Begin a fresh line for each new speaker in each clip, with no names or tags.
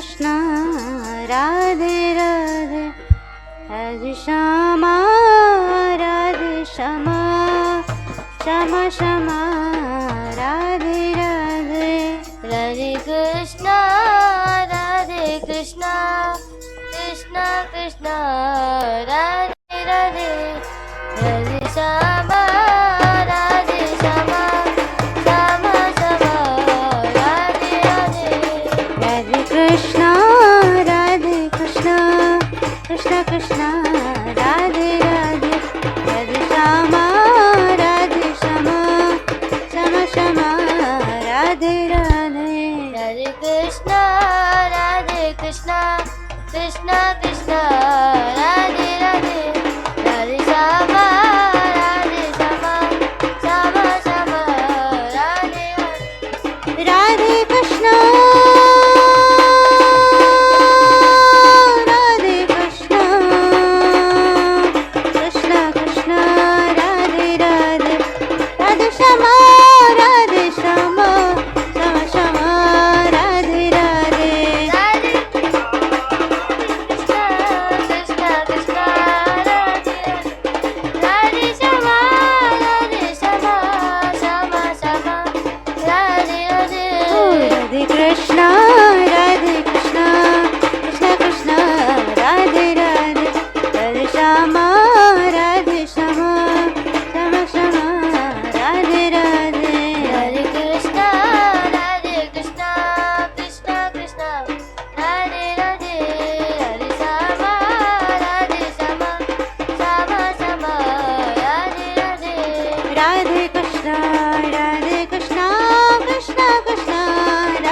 कृष्ण राधे राधे राधे श्यामा राधे श्यामा श्यामा श्यामा राधे राधे
राधे कृष्ण कृष्ण कृष्ण राधे राधे राधे श्यामा राधे श्यामा श्यामा श्यामा राधे राधे
राधे कृष्ण कृष्ण कृष्ण राधे राधे राधे श्यामा राधे श्यामा श्यामा श्यामा राधे राधे
राधे कृष्ण कृष्ण कृष्ण राधे राधे राधे श्यामा राधे श्यामा श्यामा श्यामा राधे राधे
राधे कृष्ण कृष्ण कृष्ण राधे राधे राधे श्यामा राधे श्यामा श्यामा श्यामा राधे राधे राधे कृष्ण कृष्ण कृष्ण राधे राधे राधे श्यामा राधे श्यामा श्यामा श्यामा राधे राधे
हरे कृष्ण कृष्ण कृष्ण राधे राधे हरे श्यामा राधे श्यामा श्यामा श्यामा राधे राधे
राधे कृष्ण कृष्ण कृष्ण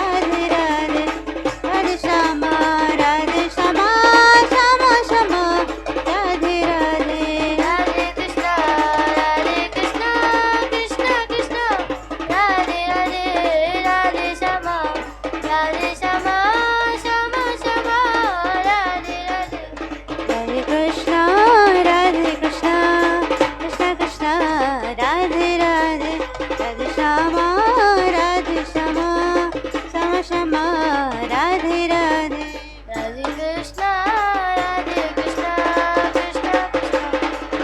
राधे राधे राधे श्यामा श्यामा श्यामा श्यामा राधे राधे
राधे कृष्ण कृष्ण कृष्ण राधे राधे राधे श्यामा श्यामा श्यामा श्यामा राधे राधे
राधे कृष्ण कृष्ण कृष्ण राधे राधे राधे श्यामा राधे श्यामा श्यामा श्यामा राधे राधे
राधे कृष्ण कृष्ण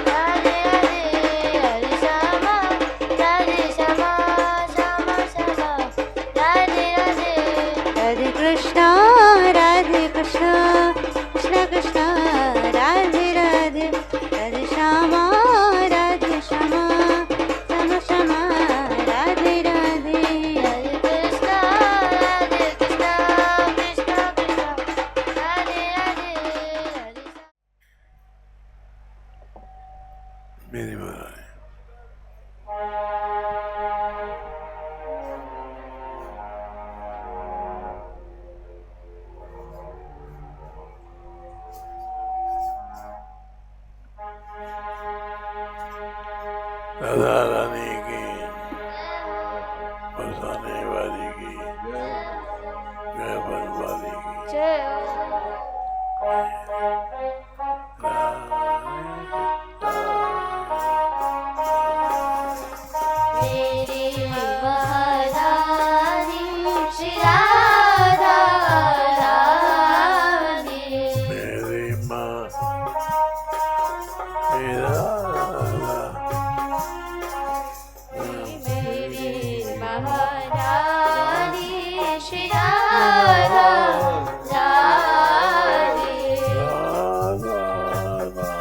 राधे राधे हरे श्यामा राधे श्यामा श्यामा श्यामा राधे राधे
राधे कृष्ण कृष्ण कृष्ण राधे राधे राधे श्यामा राधे श्यामा श्यामा श्यामा राधे राधे
राधे कृष्ण कृष्ण राधे राधे हरे
मेरी महाराज राधा रानी की बरसाने वाली की जय बनवाली की
जय मेरी महारानी श्री राधा रानी
मेरी माँ मेरा
मेरी महारानी श्री राधा रानी
राधा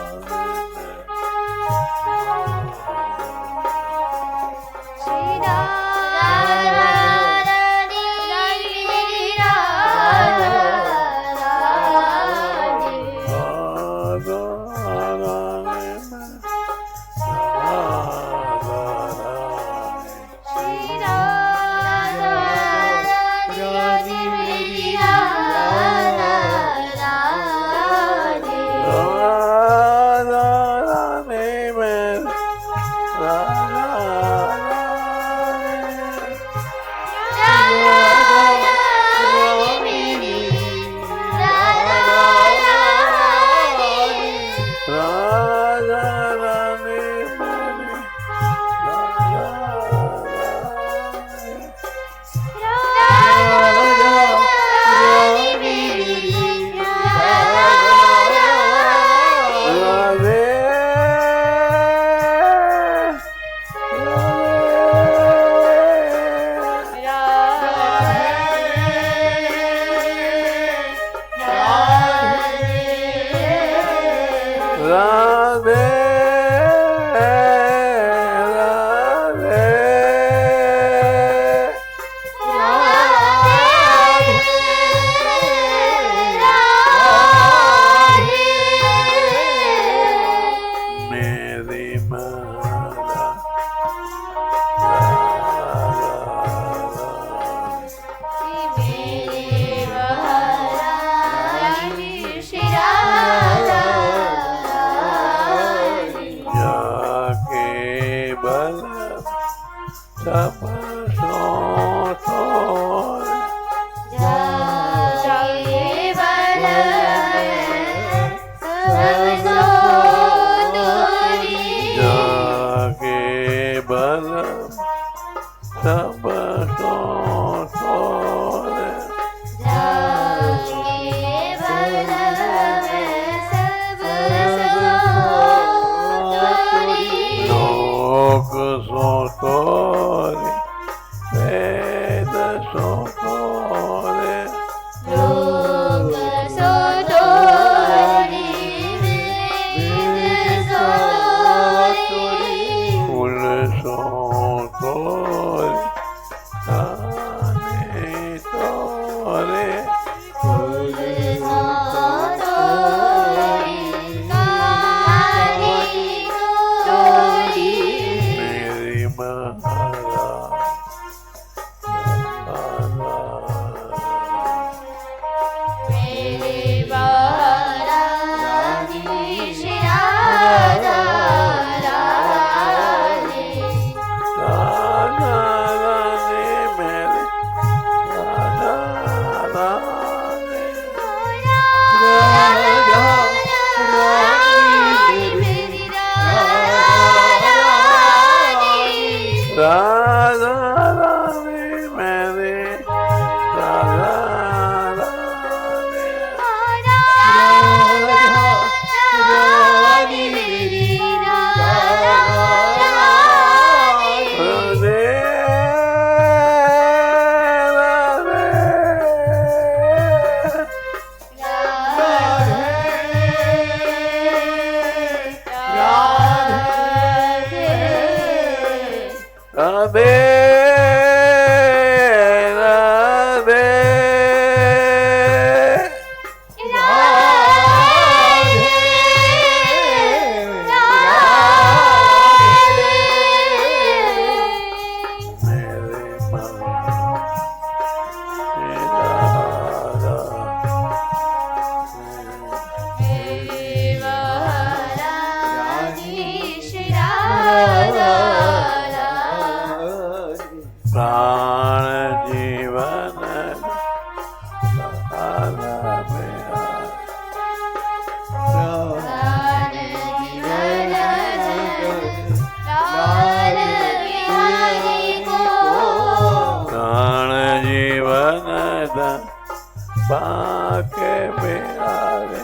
के बिहारी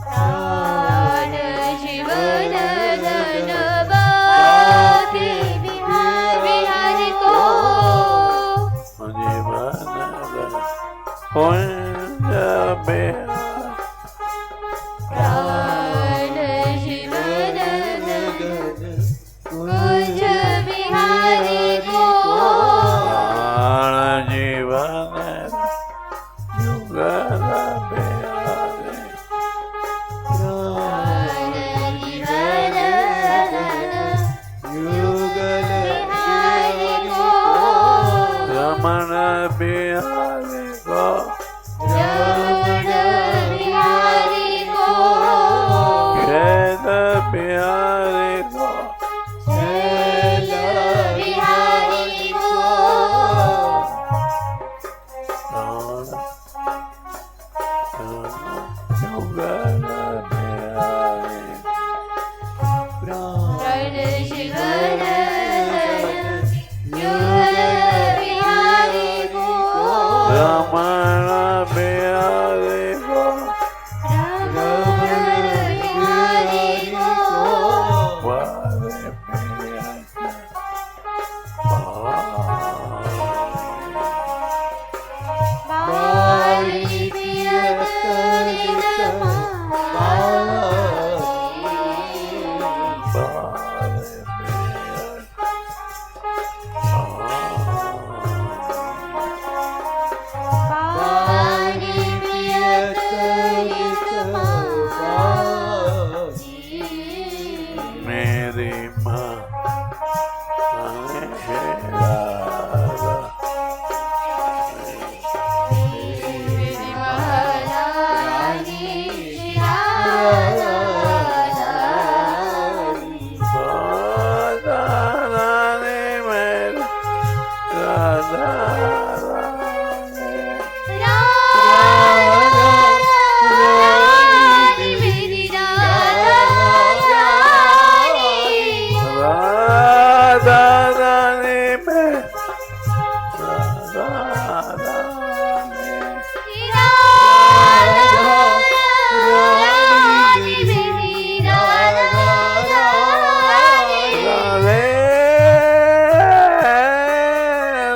प्राण जीवन धन बाके बिहारी को
जीवन कुंज बिहार
प्राण जीवन कुंज बिहारी को
प्राण जीवन युगल बिहारी
प्राण जीवन बिहारी को
रमण बिहारी को
रमण बिहारी को
शैल बिहारी को
शैल बिहारी को
युगल बिहारी
प्राण जीवन युगल बिहारी को
रमण बिहारी को
रमण बिहारी को
वारे
बाली पियत निरमा बाली पियत निरमा
मेरी माँ
मेरी महारानी राधारानी
राधारानी मेरी राधारानी
राधारानी मेरी राधारानी
राधारानी में राधारानी
राधारानी मेरी राधारानी
राधे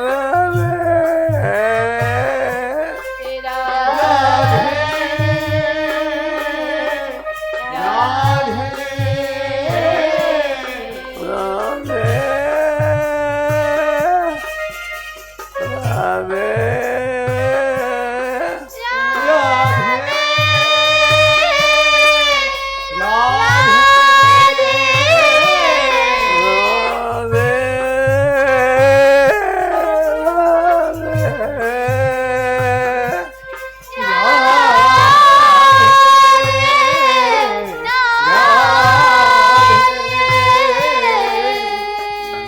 राधे राधे राधे राधे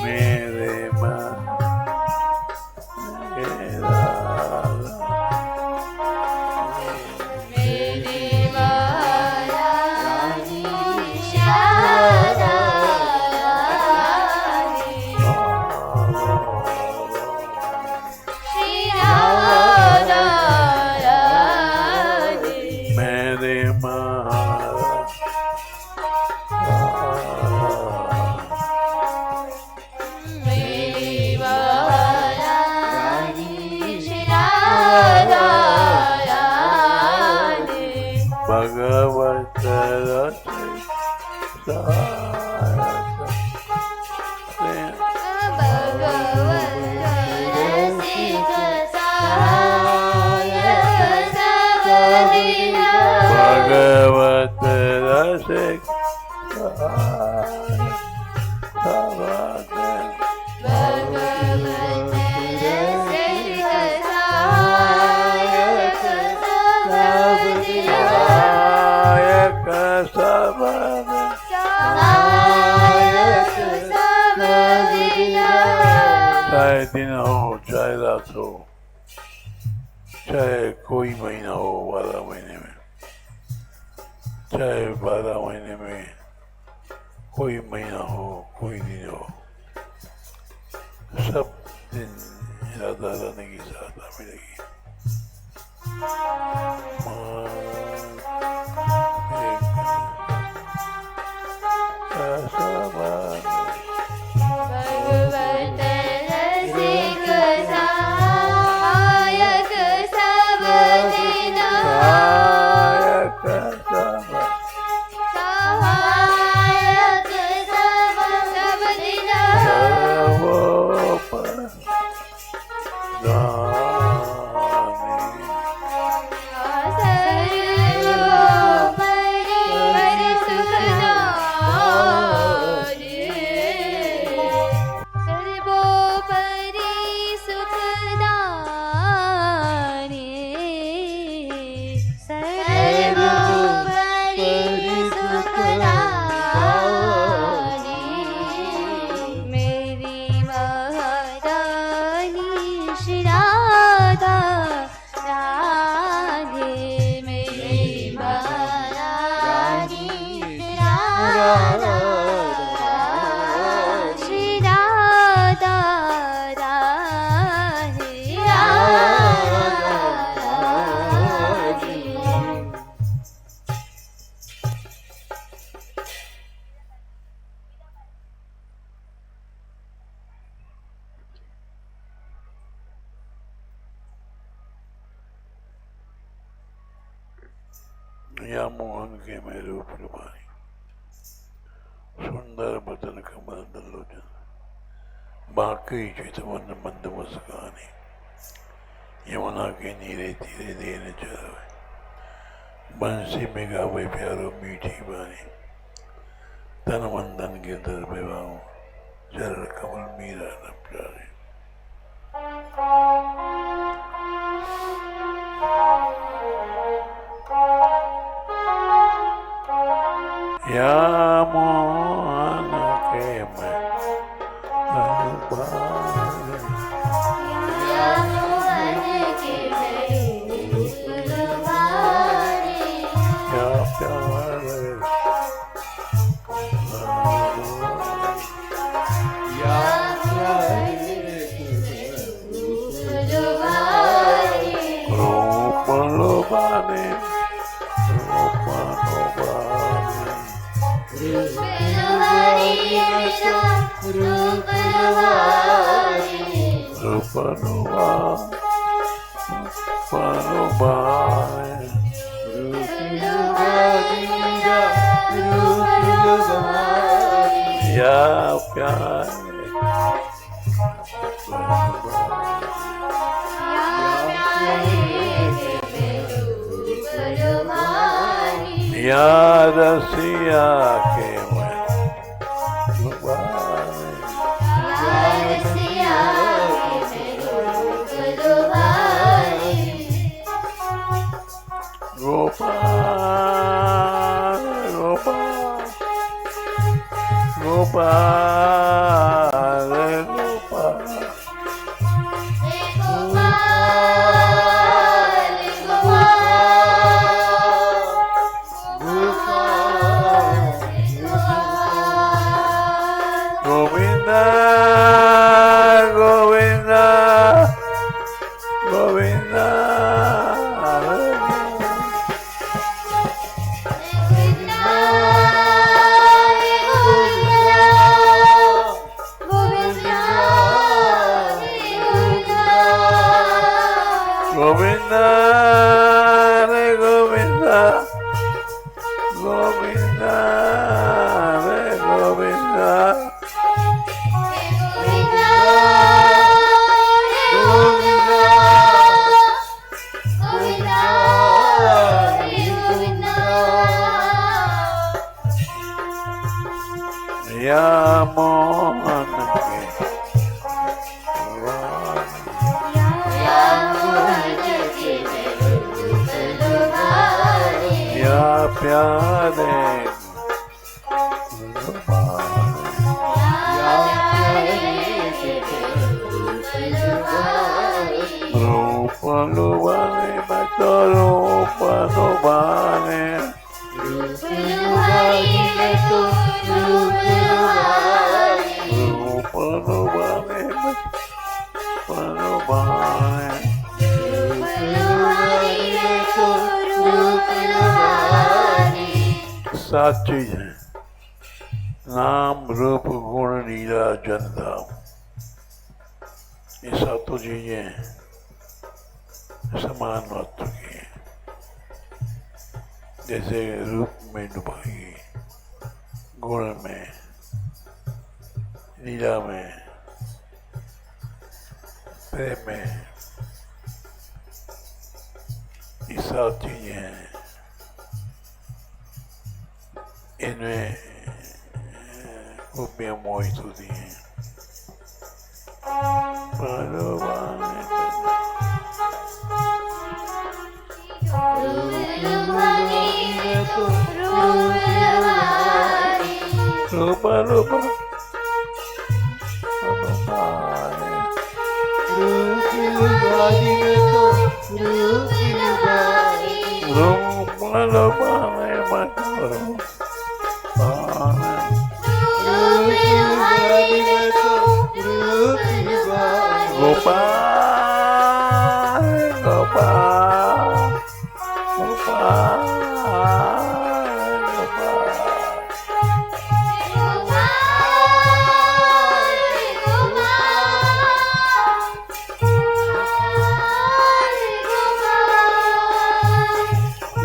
मेरे मन मेरा
मेरी महारानी राधारानी श्री राधारानी
मेरे
मेरी महारानी श्री राधारानी
भगवत रस
भगवत रसिक सहायक सबदिना
भगवत रसिक
भगवत रसिक सहायक सबदिना
सहायक सब
सहायक सबदिना
चाहे दिन हो चाहे रात हो चाहे कोई महीना हो 12 महीने में चाहे 12 महीने में कोई महीना हो कोई दिन हो सब दिन राधा रानी की सहायता मिलेगी
भगवत रसिक सहायक सब दिन सहायक सब दिन सर्वोपरि सुखदायी सर्वोपरि सुखदायी सर्वोपरि सुखदायी मेरी महारानी श्री राधा राधे मेरी महारानी श्री राधा राधे
या मोहन के मैं रूप रुमानी सुंदर बदन कमल दलोचन बाकी चितवन मंद मुस्कानी यमुना के नीरे तीरे देन चरावे बंसी में गावे प्यारो मीठी बानी तन वंदन के दर बेवाऊं चरण कमल मीरा न प्यारे या मोहन के मैं अनुबारे या प्यारे रूप लुभाने रूप या प्यारे या रसिया के मैं लुभाने गोपाल गोपाल गोपाल गोपाल गोविंदा गोविंदा गोविंदा गोविंदा रे गोविंदा गोविंदा रे गोविंदा या मोहन के या प्यारे रूप लुभाने मैं तो रूप लुभाने रूप लुभाने मैं लुभाने सात चीज हैं, नाम रूप गुण लीला जन धाम। ये सातों चीजें समान महत्व की हैं। जैसे रूप में डुबाई, गुण में, लीला में, प्रेम में, ये सात चीजें हैं। इनमें खूबियाँ मोहित होती हैं। रूपा रूपा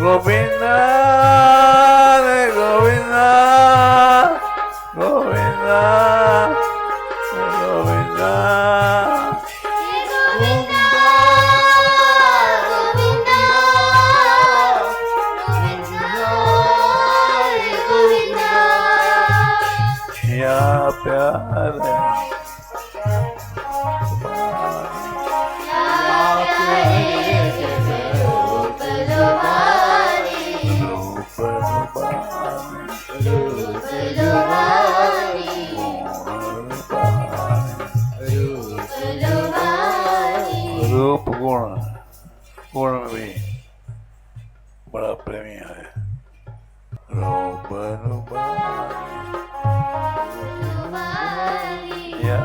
गोविंदा रे गोविंदा गोविंदा गोविंदा या प्यार रूप गुण गुण में भी बड़ा प्रेमी है। रूप या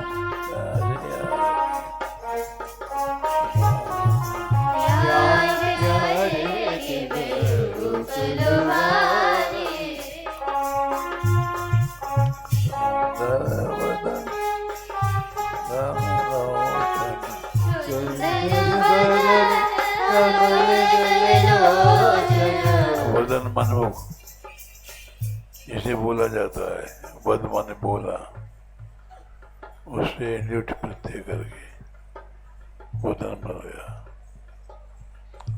वदन मनमुख जिसे बोला जाता है, वद मन बोला, उससे ल्युट प्रत्यय करके वदन बन गया।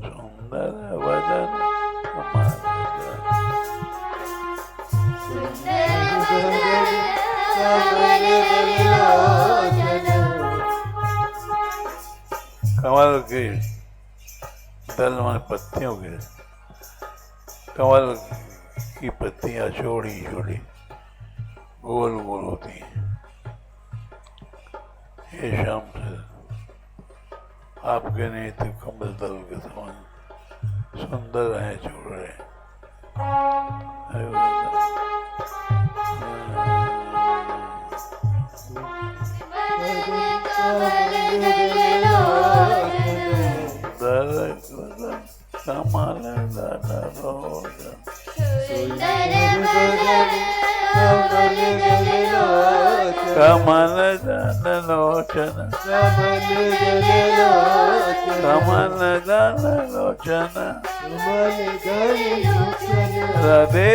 सुंदर वदन कमल के दल में पत्तियों के, कमल की पत्तियां छोड़ी छोड़ी गोल गोल होती हैं। ये शाम से आपके नेत्र कमल दल के समान सुंदर हैं, छोड़ रहे कमल कमल दल लोचन कमल दल लोचन राधे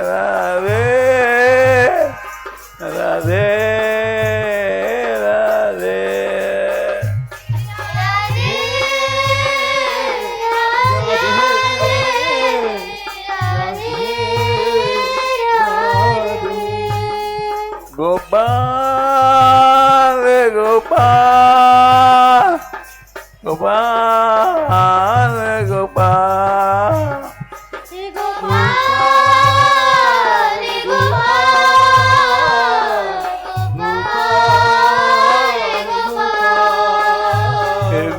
राधे राधे गोपाल गोपाल गोपाल गोपाल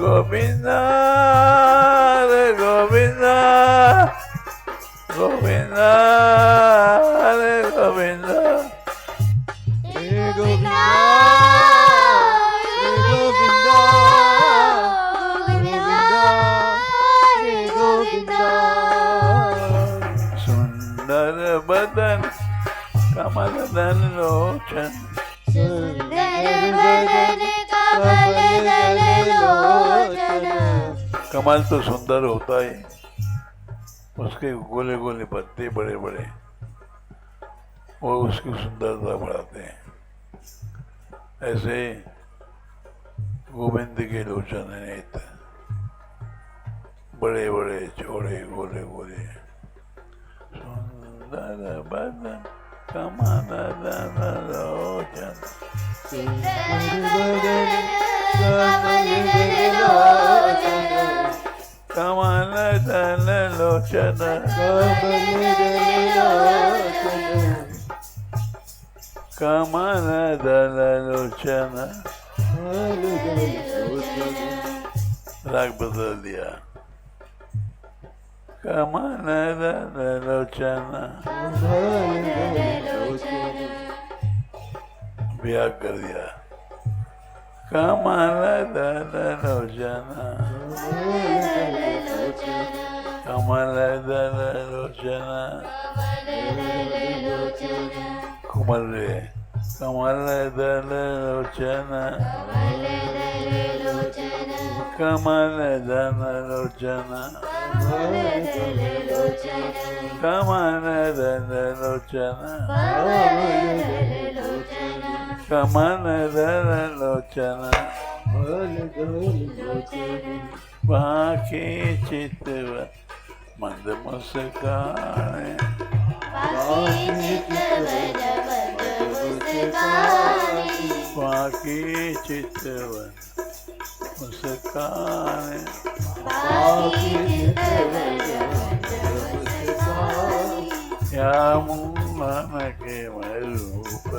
गोविंदा रे गोविंदा गोविंदा रे गोविंदा सुंदर बदन कमल दल लोचन
सुंदर बदन कमल दल लोचन
कमल तो सुंदर होता है, उसके गोले गोले पत्ते बड़े बड़े वो उसकी सुंदरता बढ़ाते हैं। ऐसे गोविंद के लोचन नेत्र बड़े बड़े चौड़े गोले गोले सुंदर बदन कमल दल लोचन
सुंदर बदन कमल दल लोचन
कमल दल लोचन कमल दल लोचन राग बदल दिया कमल दल लोचन ब्याह कर दिया कमल दल लोचन कमल दल लोचन कुमल रे कमल दल लोचन कमल दल लोचन कमल दल लोचन कमल दल लोचन बाके चितवन मंद मुस्कान बाकी चितवन मुस्कान या मुमन के रूप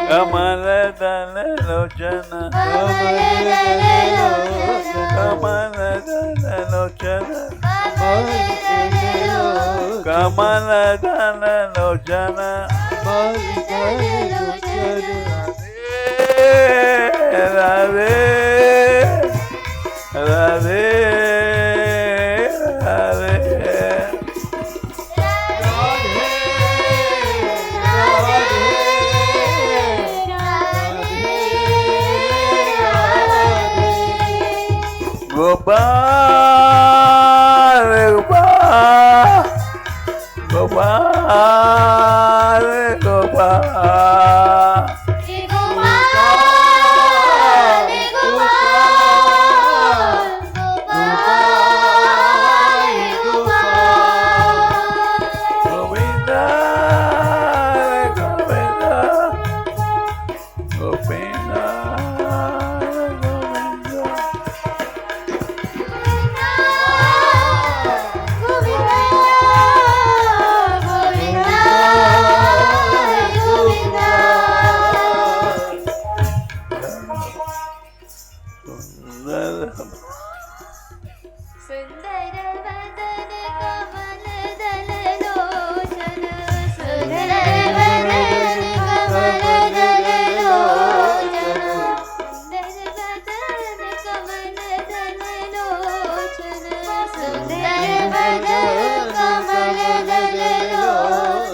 कमल दल लोचन कमल दल लोचन कमल दल लोचन राधे राधे राधे गोपाल गोपाल गोपाल गोविंद गोविंद गोविंद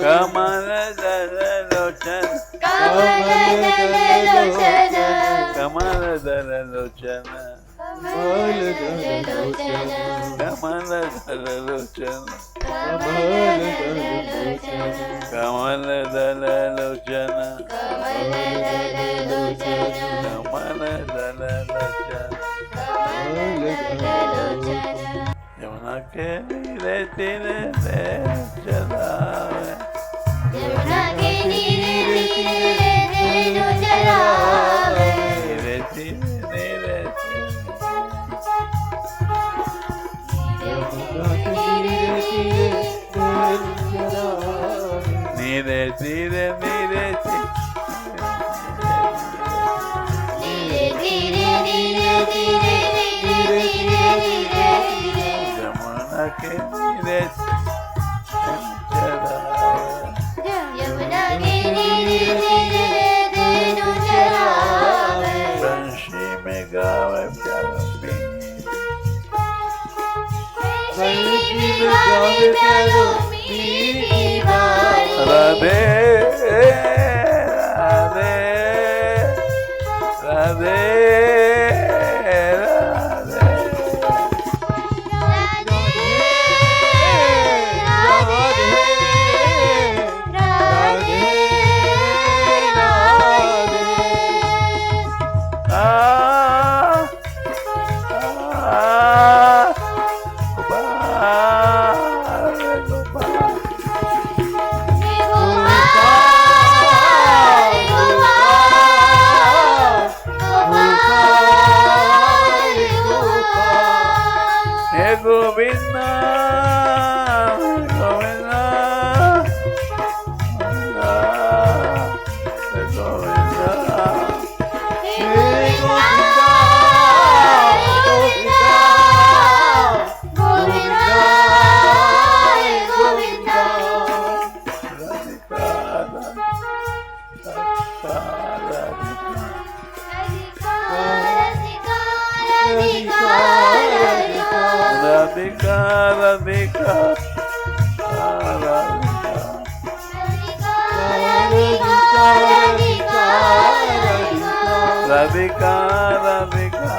कमल दल लोचन कमल दल लोचन कमल दल लोचन कमल दल लोचन कमल दल यमुना के नीरे तीरे नैन चरावे
यमुना के नीरे तीरे नैन चरावे
नीरे तीरे नीरे तीरे
यमुना के नीरे तीरे नैन चरावे
नीरे तीरे नीरे तीरे यमुना के नीरे चरावे बंशी में गावे प्यारो राधे राधे राधे गोविंदा गोविंदा राधिका राधिका राधिका राधिका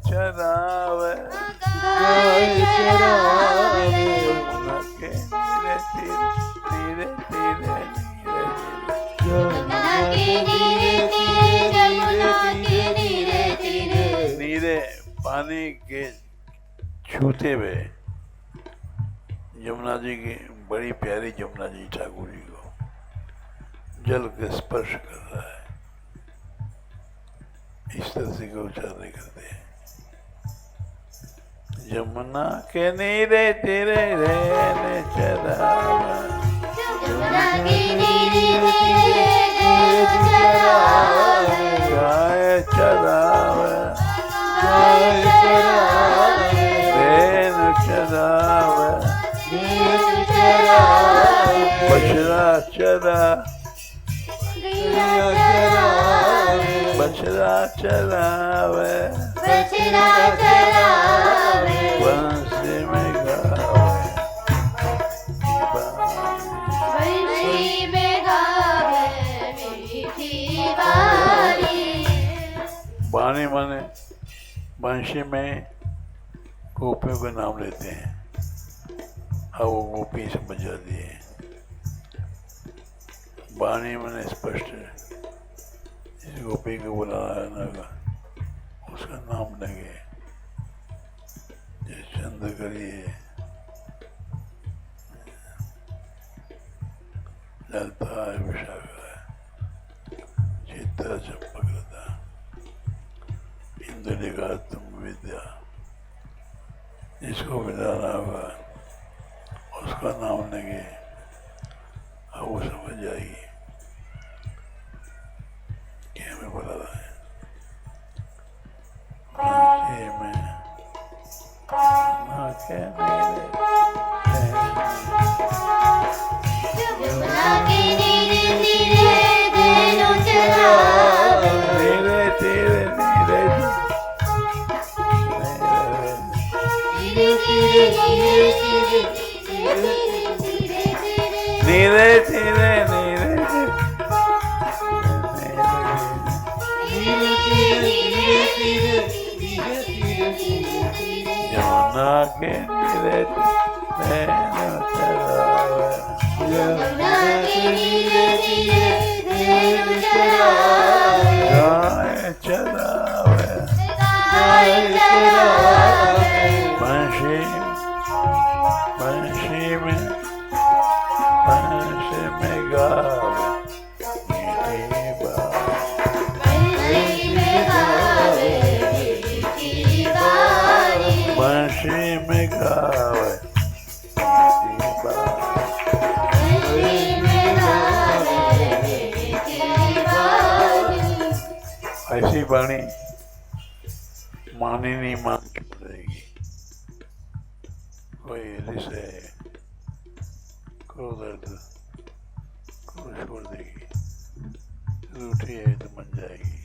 चरावे यमुना के नीरे तीरे नीरे पानी के छूते हुए यमुना जी की बड़ी प्यारी यमुना जी ठाकुर जी को जल के स्पर्श कर रहा है, इस तरह से को उच्चारण करते हैं। यमुना के नीरे तेरे रहने चरावा गाय चरावा रेन चरावा बछड़ा चरा बछड़ा चरावे बंसी में गावे बानी माने बंशी में गोपियों का नाम लेते हैं। अब वो गोपी समझ जाती है। बानी मैंने स्पष्ट इस गोपी को बुलाना का उसका नाम लगे जैसे चंद्र करिए ललता है विशाखा है चित्ता चंपक लता इंद्रिका तुम विद्या जिसको बुलाना होगा उसका नाम लगे अब वो समझ जाएगी क्या मैं बोला रहा है। में यमुना के नीरे नैन चरावे
यमुना के नीरे नीरे नैन चरावे
गाय चरावे
गाय चरावे
बंशी में गावे मीठी बात बंशी में गावे ऐसी वाणी मानी नहीं माननी पड़ेगी। कोई रिश्ते को दर्द को छोड़ देगी, रूठी है तो बन जाएगी।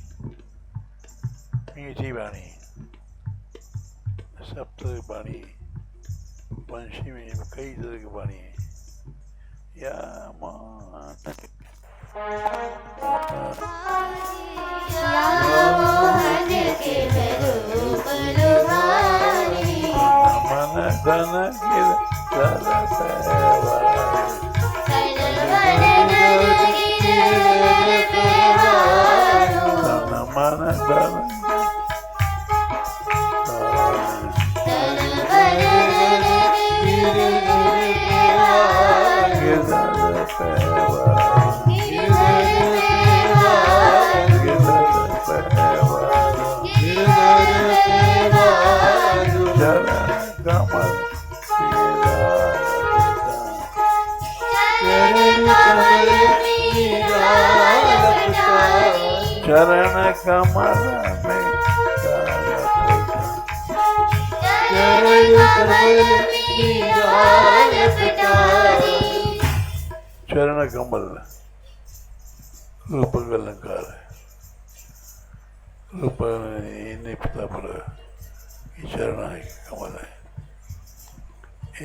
मीठी वाणी सब तरह की वाणी, वंशी में कई तरह की वाणी है। या मन धन गिर मन धन चरण कमल में चरण कमल रूप का अलंकार है। रूप नहीं पता पड़ा कि चरण है कि कमल है।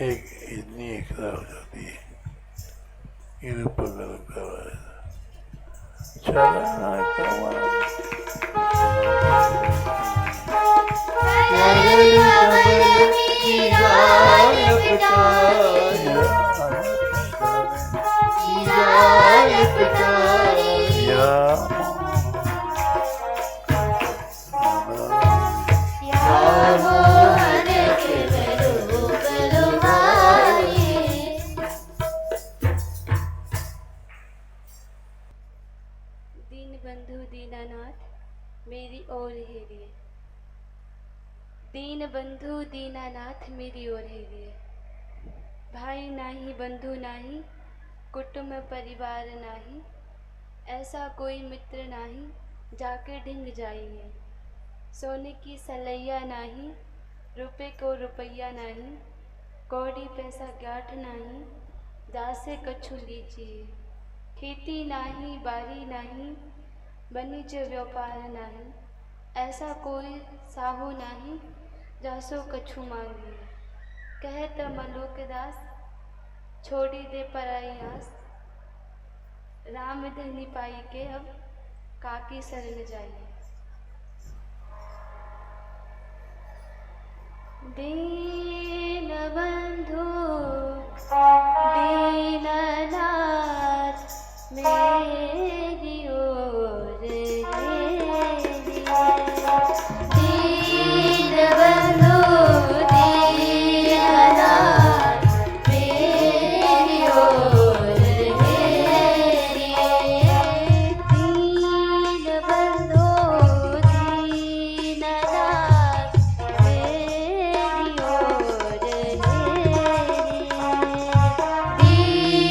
एक इतनी एकता हो जाती है कि रूप का अलंकार है। चरण कमल
दीन बंधु दीनानाथ मेरी ओर हेरिए, दीन बंधु दीनानाथ मेरी ओर हेरिए। भाई नाही बंधु नाही, कुटुंब परिवार नाही, ऐसा कोई मित्र नाही जाके ढिंग जाइए। सोने की सलैया नाही, रुपए को रुपया नहीं, कौड़ी पैसा गांठ नहीं, दासे कछु लीजिए। खेती नाही बारी नहीं, वाणिज्य व्यापार नहीं, ऐसा कोई साहू नहीं जासो कछु मांगिए। कहत मलुकदास छोड़ी दे पराई आस, राम धनी पाई के अब काकी शरण जाइए। दीन बंधु दीननाथ मेरी ओर हेरिए, दीन बंधु दीननाथ मेरी ओर हेरिए, दीन बंधु दीननाथ मेरी ओर हेरिए, दीन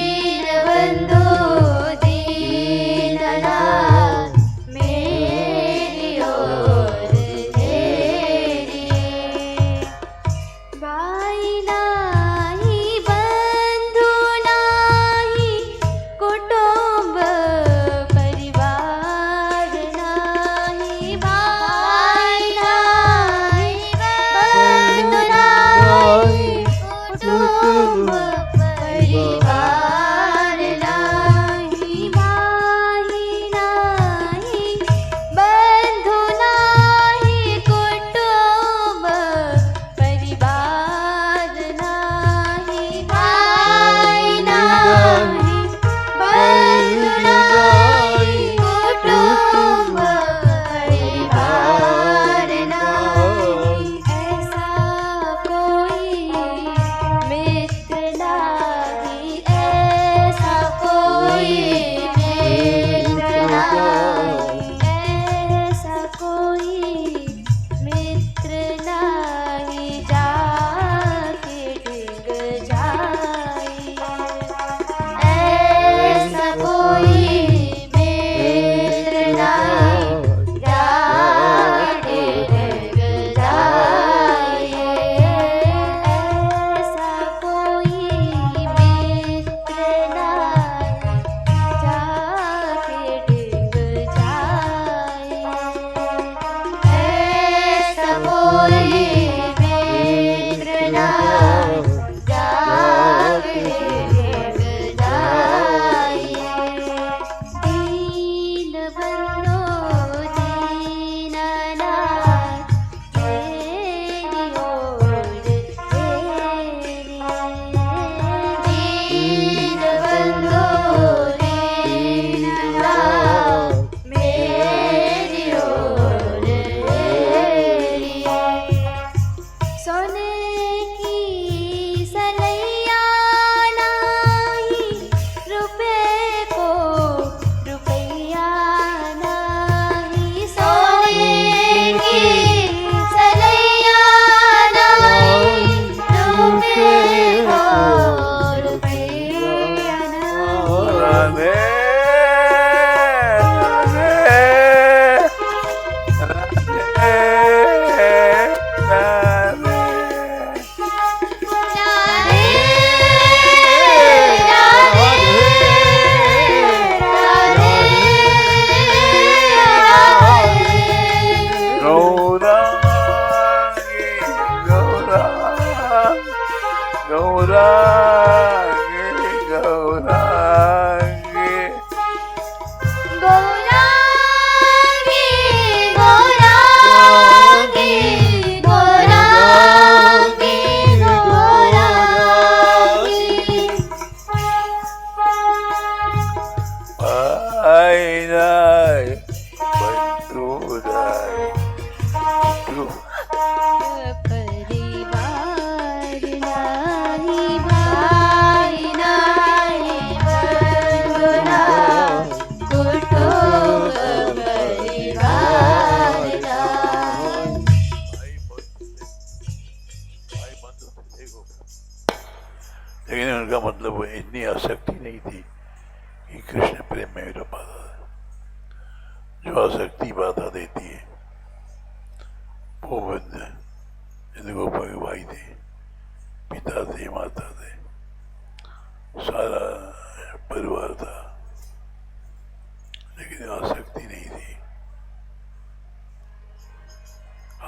नाय बंधु नाय
परिवार नाही भाई नाही बंधु नाही कुटुंब परिवार नाही
लेकिन उनका मतलब वो इतनी आसक्ति नहीं थी कि कृष्ण प्रेम में मेरा बाधा है। जो आसक्ति बाधा देती है वो बंद इनको भाई थे, पिता थे, माता थे, सारा परिवार था, लेकिन आसक्ति नहीं थी।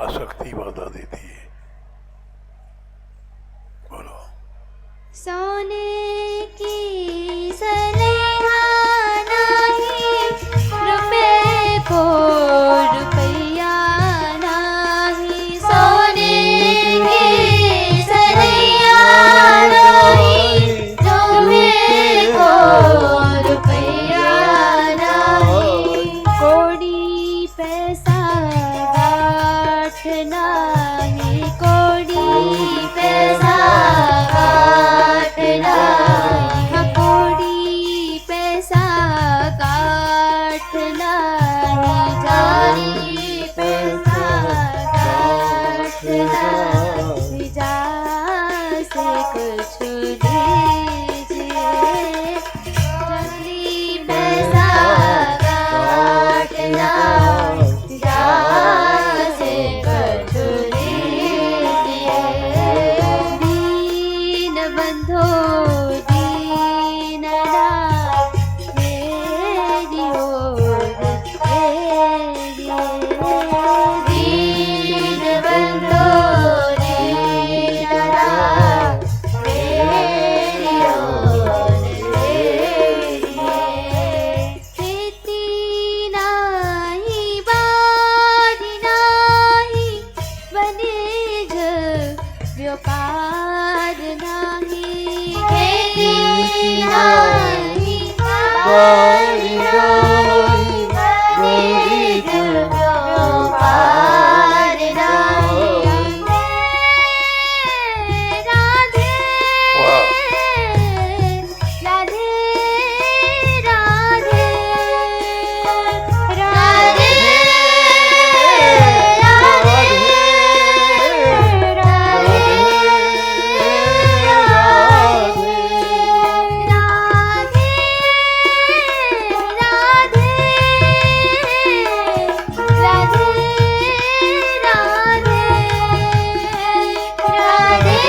आसक्ति बाधा देती है। बोलो
सोने की सनेहा नहीं रुपए को रुपया नहीं सोने की सनेहा नहीं रुपए को रुपया नहीं कोड़ी पैसा गाठ नहीं कोड़ी पैसा कोड़ी पैसा काट नहीं जारी पैसा काट नहीं जा से कुछ लीजिए जल्दी पैसा काट नहीं जा से कुछ लीजिए दीन बंधो व्यापार नहीं खेती नहीं व्यापार नहीं व्यापार नहीं राधे राधे राधे राधे व्यापार नहीं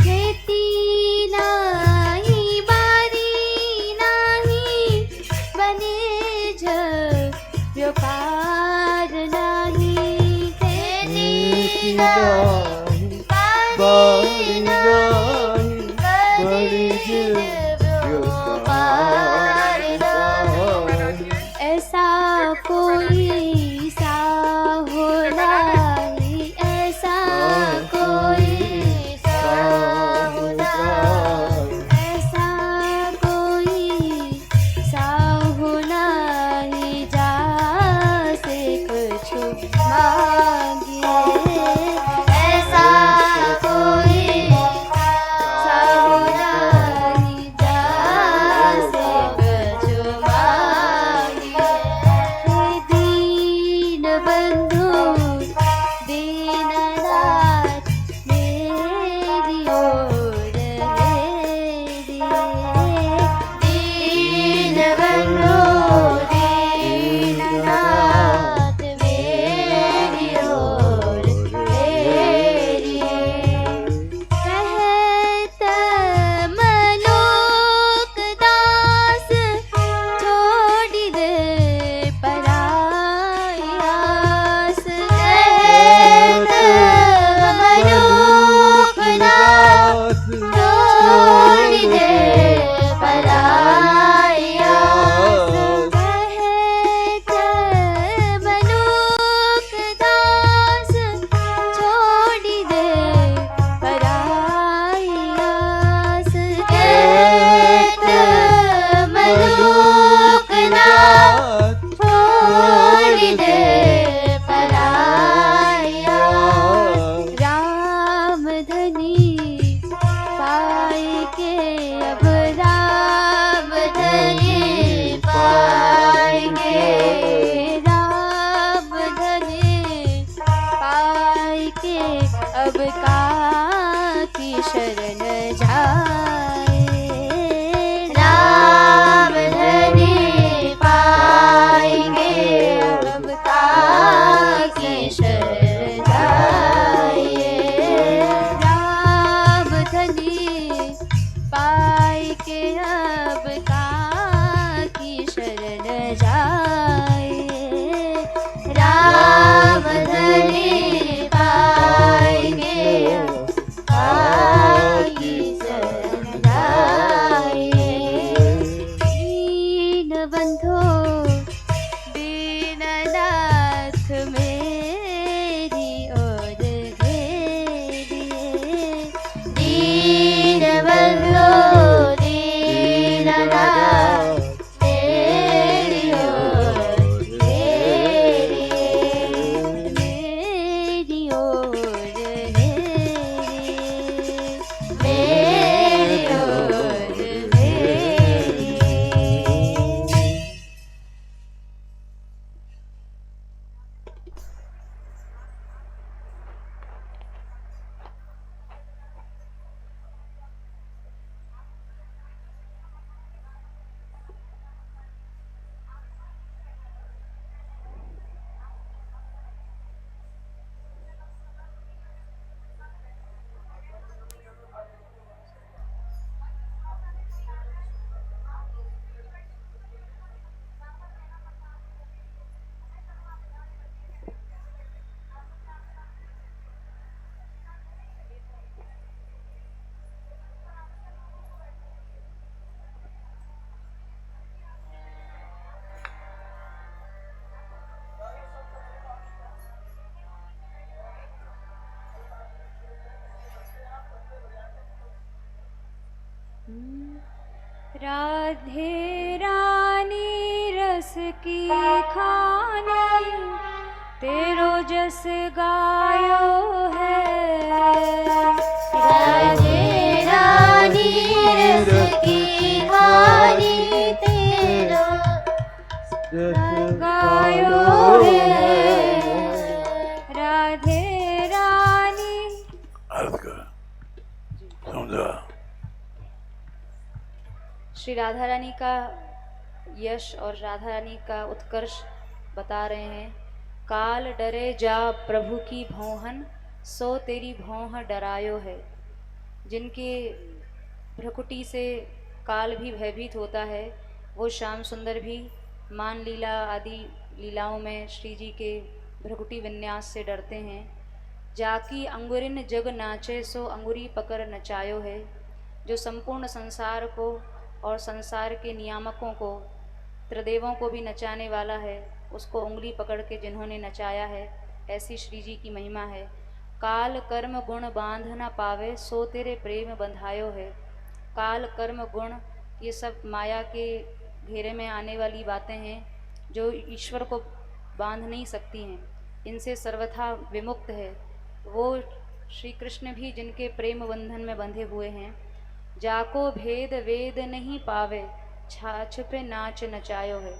खेती नहीं बारी नहीं व्यापार नहीं ऐसा कोई साहो नहीं ऐसा कोई साहो नहीं ऐसा कोई साहो नहीं जा से कुछ मांगिए ऐसा कोई साहो नहीं जा से कुछ मांगिए दीन बंधु दीननाथ मेरी ओर दीन बंधु दीननाथ मेरी
राधे रानी रस की खानी तेरो जस गायो है। राधे रानी रस की खानी तेरो गायो है। राधे रानी
अर्थ कर समझा।
श्री राधा रानी का यश और राधा रानी का उत्कर्ष बता रहे हैं। काल डरे जा प्रभु की भौहन, सो तेरी भौह डरायो है। जिनके भ्रकुटी से काल भी भयभीत होता है, वो श्याम सुंदर भी मान लीला आदि लीलाओं में श्री जी के भ्रकुटी विन्यास से डरते हैं। जाकी अंगुरिन जग नाचे, सो अंगुरी पकड़ नचायो है। जो संपूर्ण संसार को और संसार के नियामकों को, त्रिदेवों को भी नचाने वाला है, उसको उंगली पकड़ के जिन्होंने नचाया है, ऐसी श्री जी की महिमा है। काल कर्म गुण बांध न पावे, सो तेरे प्रेम बंधायो है। काल कर्म गुण ये सब माया के घेरे में आने वाली बातें हैं जो ईश्वर को बांध नहीं सकती हैं, इनसे सर्वथा विमुक्त है। वो श्री कृष्ण भी जिनके प्रेम बंधन में बंधे हुए हैं। जाको भेद वेद नहीं पावे, छाछ पे नाच नचायो है।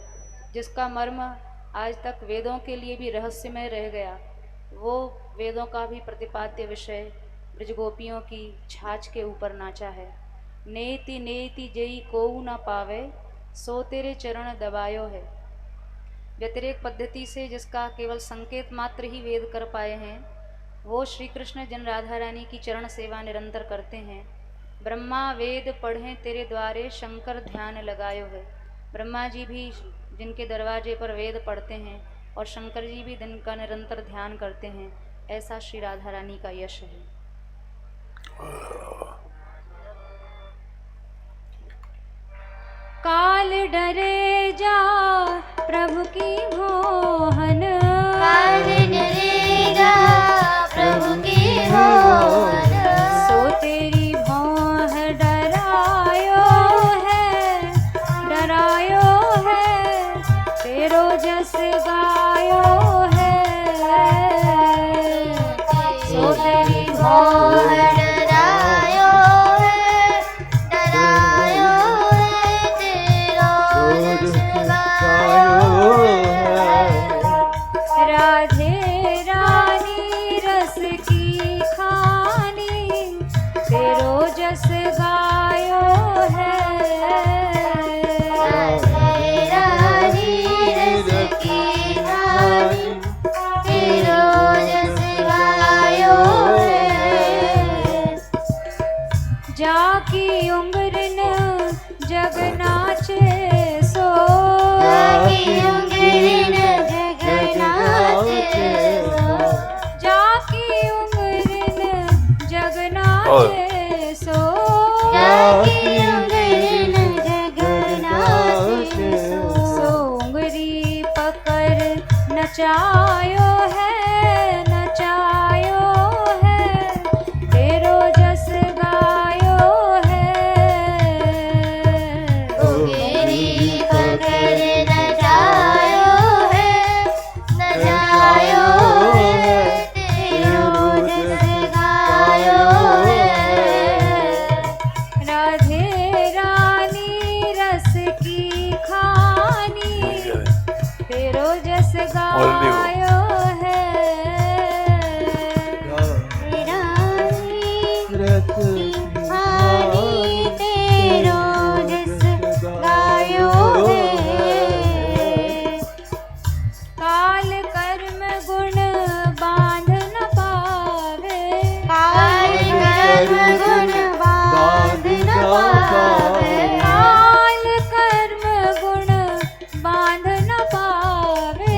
जिसका मर्म आज तक वेदों के लिए भी रहस्यमय रह गया, वो वेदों का भी प्रतिपाद्य विषय ब्रजगोपियों की छाछ के ऊपर नाचा है। नेति नेति जई कोऊ न पावे, सो तेरे चरण दबायो है। व्यतिरेक पद्धति से जिसका केवल संकेत मात्र ही वेद कर पाए हैं, वो श्री कृष्ण जिन राधा रानी की चरण सेवा निरंतर करते हैं। ब्रह्मा वेद पढ़ें तेरे द्वारे, शंकर ध्यान लगायो है। ब्रह्मा जी भी जिनके दरवाजे पर वेद पढ़ते हैं और शंकर जी भी दिन का निरंतर ध्यान करते हैं, ऐसा श्री राधा रानी का यश है। काल डरे जा प्रभु की भौहन, काल डरे जा प्रभु की भौहन, सो तेरी भौह डरायो है, डरायो है। तेरो जस गायो है, सो तेरी भौह डरायो है, डरायो है। तेरो जस गायो है। राधे रानी रस की खानी तेरो जस गायो है। राधे रानी रस की खानी तेरो जस गायो है। जाकी उंगरिन जग नाचे, सो जाकी उंगरिन जग नाचे, जाकी उंगरिन जग नाचे, सो जाकी उंगरिन जग नाचे, सो उंगरी पकड़ नचायो है, नचायो है। तेरो जस गायो है। उंगरी पकड़ नचायो है, नचायो है। तेरो जस गायो है। राधे रानी रस की खानी तेरो जस गायो है। रानी की खानी तेरो जस गायो है। काल कर्म गुण बांध न पावे, काल कर्म गुण बांध न पावे। काल कर्म गुण बांध न पावे,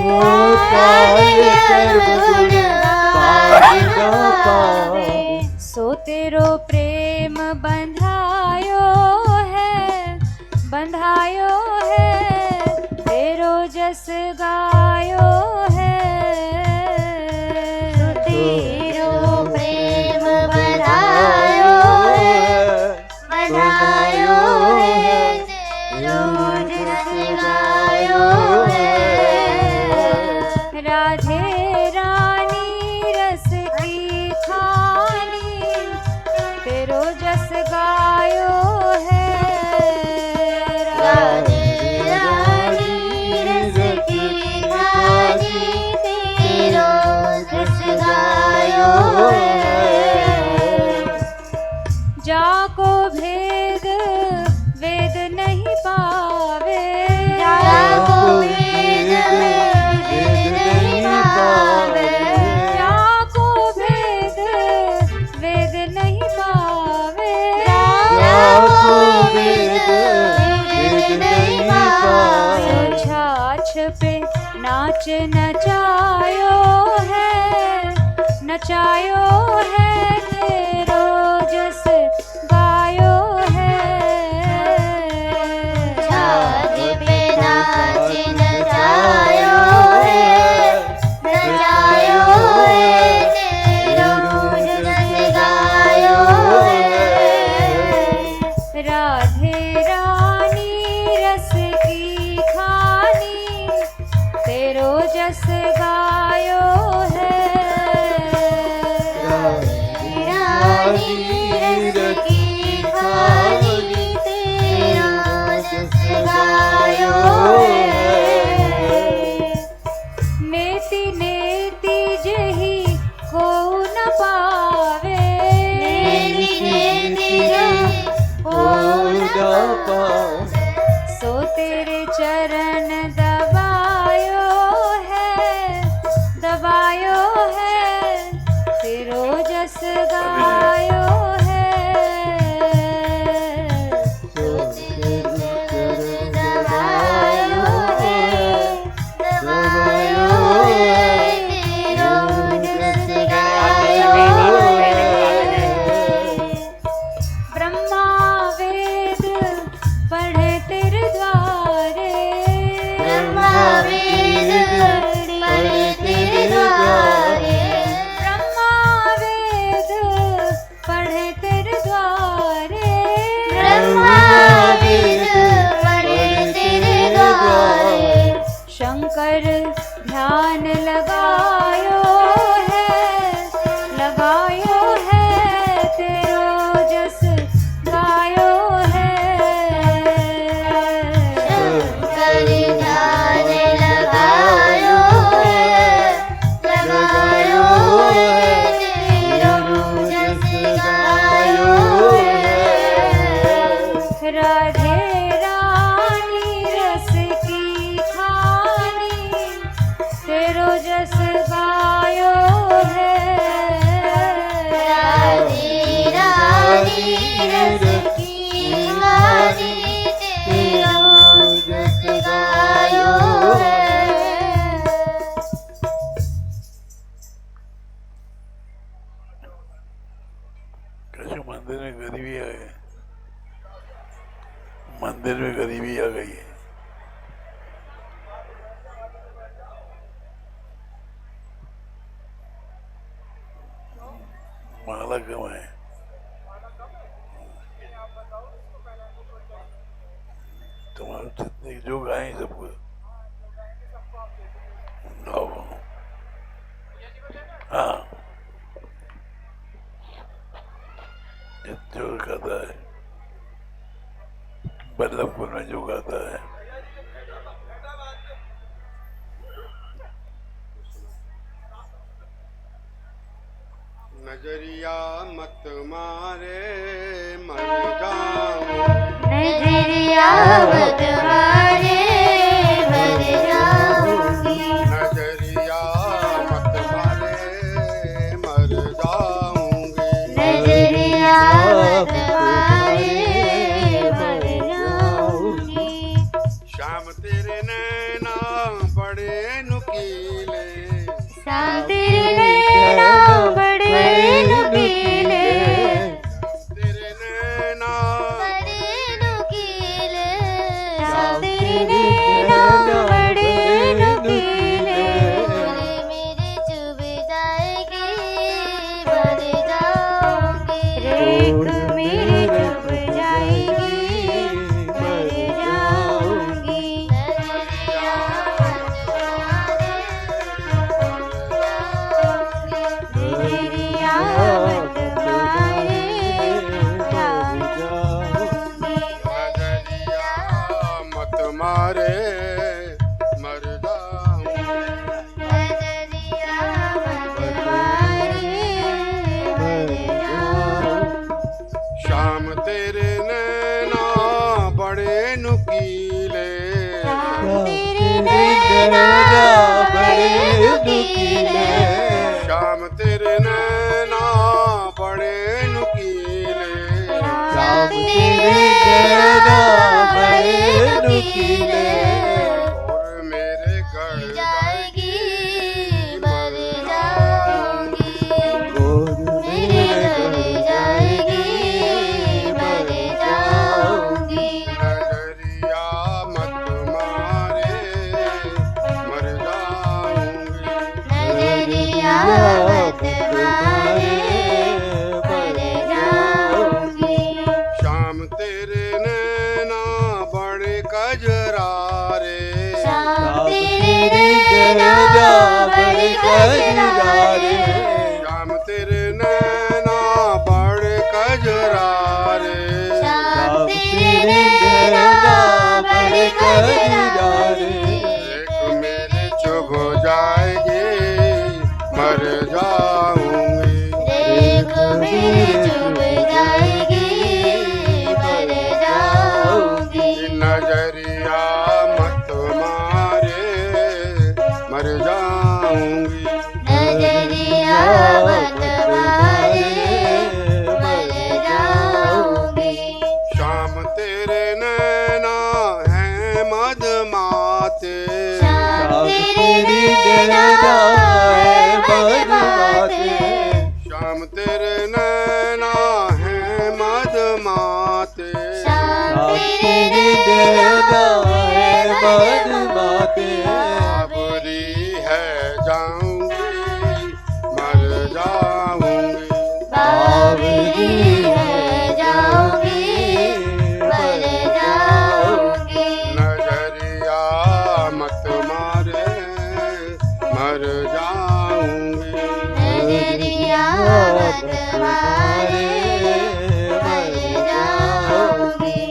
काल कर्म गुण बांध न पावे। सो तेरो प्रेम बंधायो है, बंधायो है। तेरो जस गायो है। तेरो प्रेम बंधायो है, बंधायो है। राधे रानी रस की खानी, तेरो जस गायो है।
राधे रानी रस की खानी, तेरो जस गायो है।
जाको भेद वेद नहीं पावे,
जाको भेद नहीं पावे,
जाको भेद वेद नहीं पावे,
जाको भेद नहीं पावे।
सो छाछ पे नाच नचायो है, नचायो है, तेरो जस गायो है।
छाछ पे नाच नचायो है, नचायो है, तेरो जस गायो है।
राधे रानी रस की खानी, तेरो जस गायो है।
रानी रस की खानी, तेरो जस गायो है।
नेति नेति जही को न पावे, सो तेरे चरण दबायो है, दबायो है, तेरो जस गायो है।
दबायो है, दबायो है, तेरो जस गायो है।
ब्रह्मा वेद पढ़े तेरे द्वारे,
ब्रह्मा वेद पढ़े तेरे द्वारे,
ब्रह्मा वेद पढ़े तेरे द्वारे,
ब्रह्मा वेद पढ़े तेरे द्वारे।
शंकर ध्यान लगायो है, लगायो है, तेरो जस गायो है।
शंकर ध्यान लगायो है, लगायो है, तेरो जस गायो है।
राधे रानी रस की खानी, तेरो जस गायो है।
राधे रानी रस की खानी, तेरो जस गायो है।
कैसे मंदिर में गरीबी आ गई, मंदिर में गरीबी आ गई है। माला कमाए, तुम्हारे जितने जो गाएं सबको गाओ। हाँ, जो गाता है बल्लभपुर में जो गाता है,
नजरिया मत मारे मर जाऊं,
नजरिया मत मारे मर जाऊंगी,
नजरिया मत मारे मर जाऊंगी,
नजरिया मत मारे मर जाऊंगी।
श्याम तेरे नैना बड़े नुकीले,
श्याम तेरे नैना बड़े नुकीले,
तेरे नैना
बड़े नुकीले, श्याम तेरे नैना बड़े नुकीले
श्याम तेरे नैना बड़े नुकीले
श्याम तेरे नैना बड़े नुकीले
और मेरे गढ़
जाएगी मर जाऊंगी
और मेरे घर जाएगी मर जाऊंगी
नजरिया मत मारे मर जाऊंगी
नजरिया मत मारे मर जाऊंगी
श्याम तेरे नैना बड़े कजरारे
शाम
तेरे नैना बड़े कजरारे
श्याम तेरे नैना बड़े कजरारे
शाम
तेरे नैना बड़े कजरारे
एक मेरे चुभ जाएगी मर जाऊंगी
देख मेरे चुभ जाएगी मर जाऊंगी
नजरिया मत मारे मर जाऊंगी
नजरिया मत मारे मर जाऊंगी
शाम तेरे नैना है मदमाते
शाम
तेरी नैना है बदमाते
शाम तेरे नैना है मदमाते
शाम
तेरी नैना है बदमाते
बाबरी है जाऊंगी मर जाऊंगी
बावरी है जाऊंगी मर जाऊंगी
नजरिया मत मारे मर जाऊंगी
नजरिया मत मारे मर जाऊंगी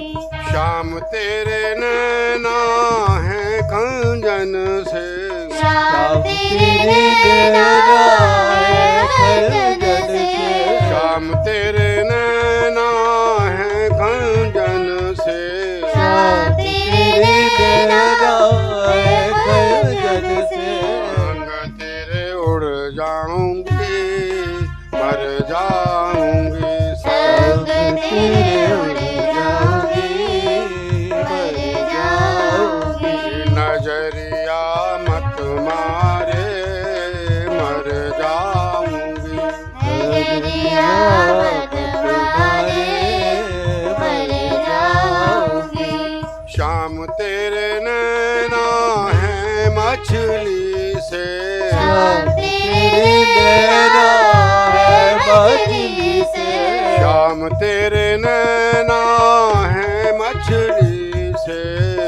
शाम तेरे नैना है खंजन से
शाम
तेरी नैना है खंजन से
शाम तेरे नैना है खंजन से
शाम
तेरी नैना है खंजन से
अंग तेरे उड़ जाऊंगी मर जाऊंगी
संग तेरे उड़ जाऊंगी मर जाऊंगी
नजरिया मत मारे मर जाऊंगी
नजरिया मत मारे मर जाऊंगी
शाम तेरे नैना है मछली से
शाम तेरे
नैना है मछली से
शाम तेरे नैना है मछली से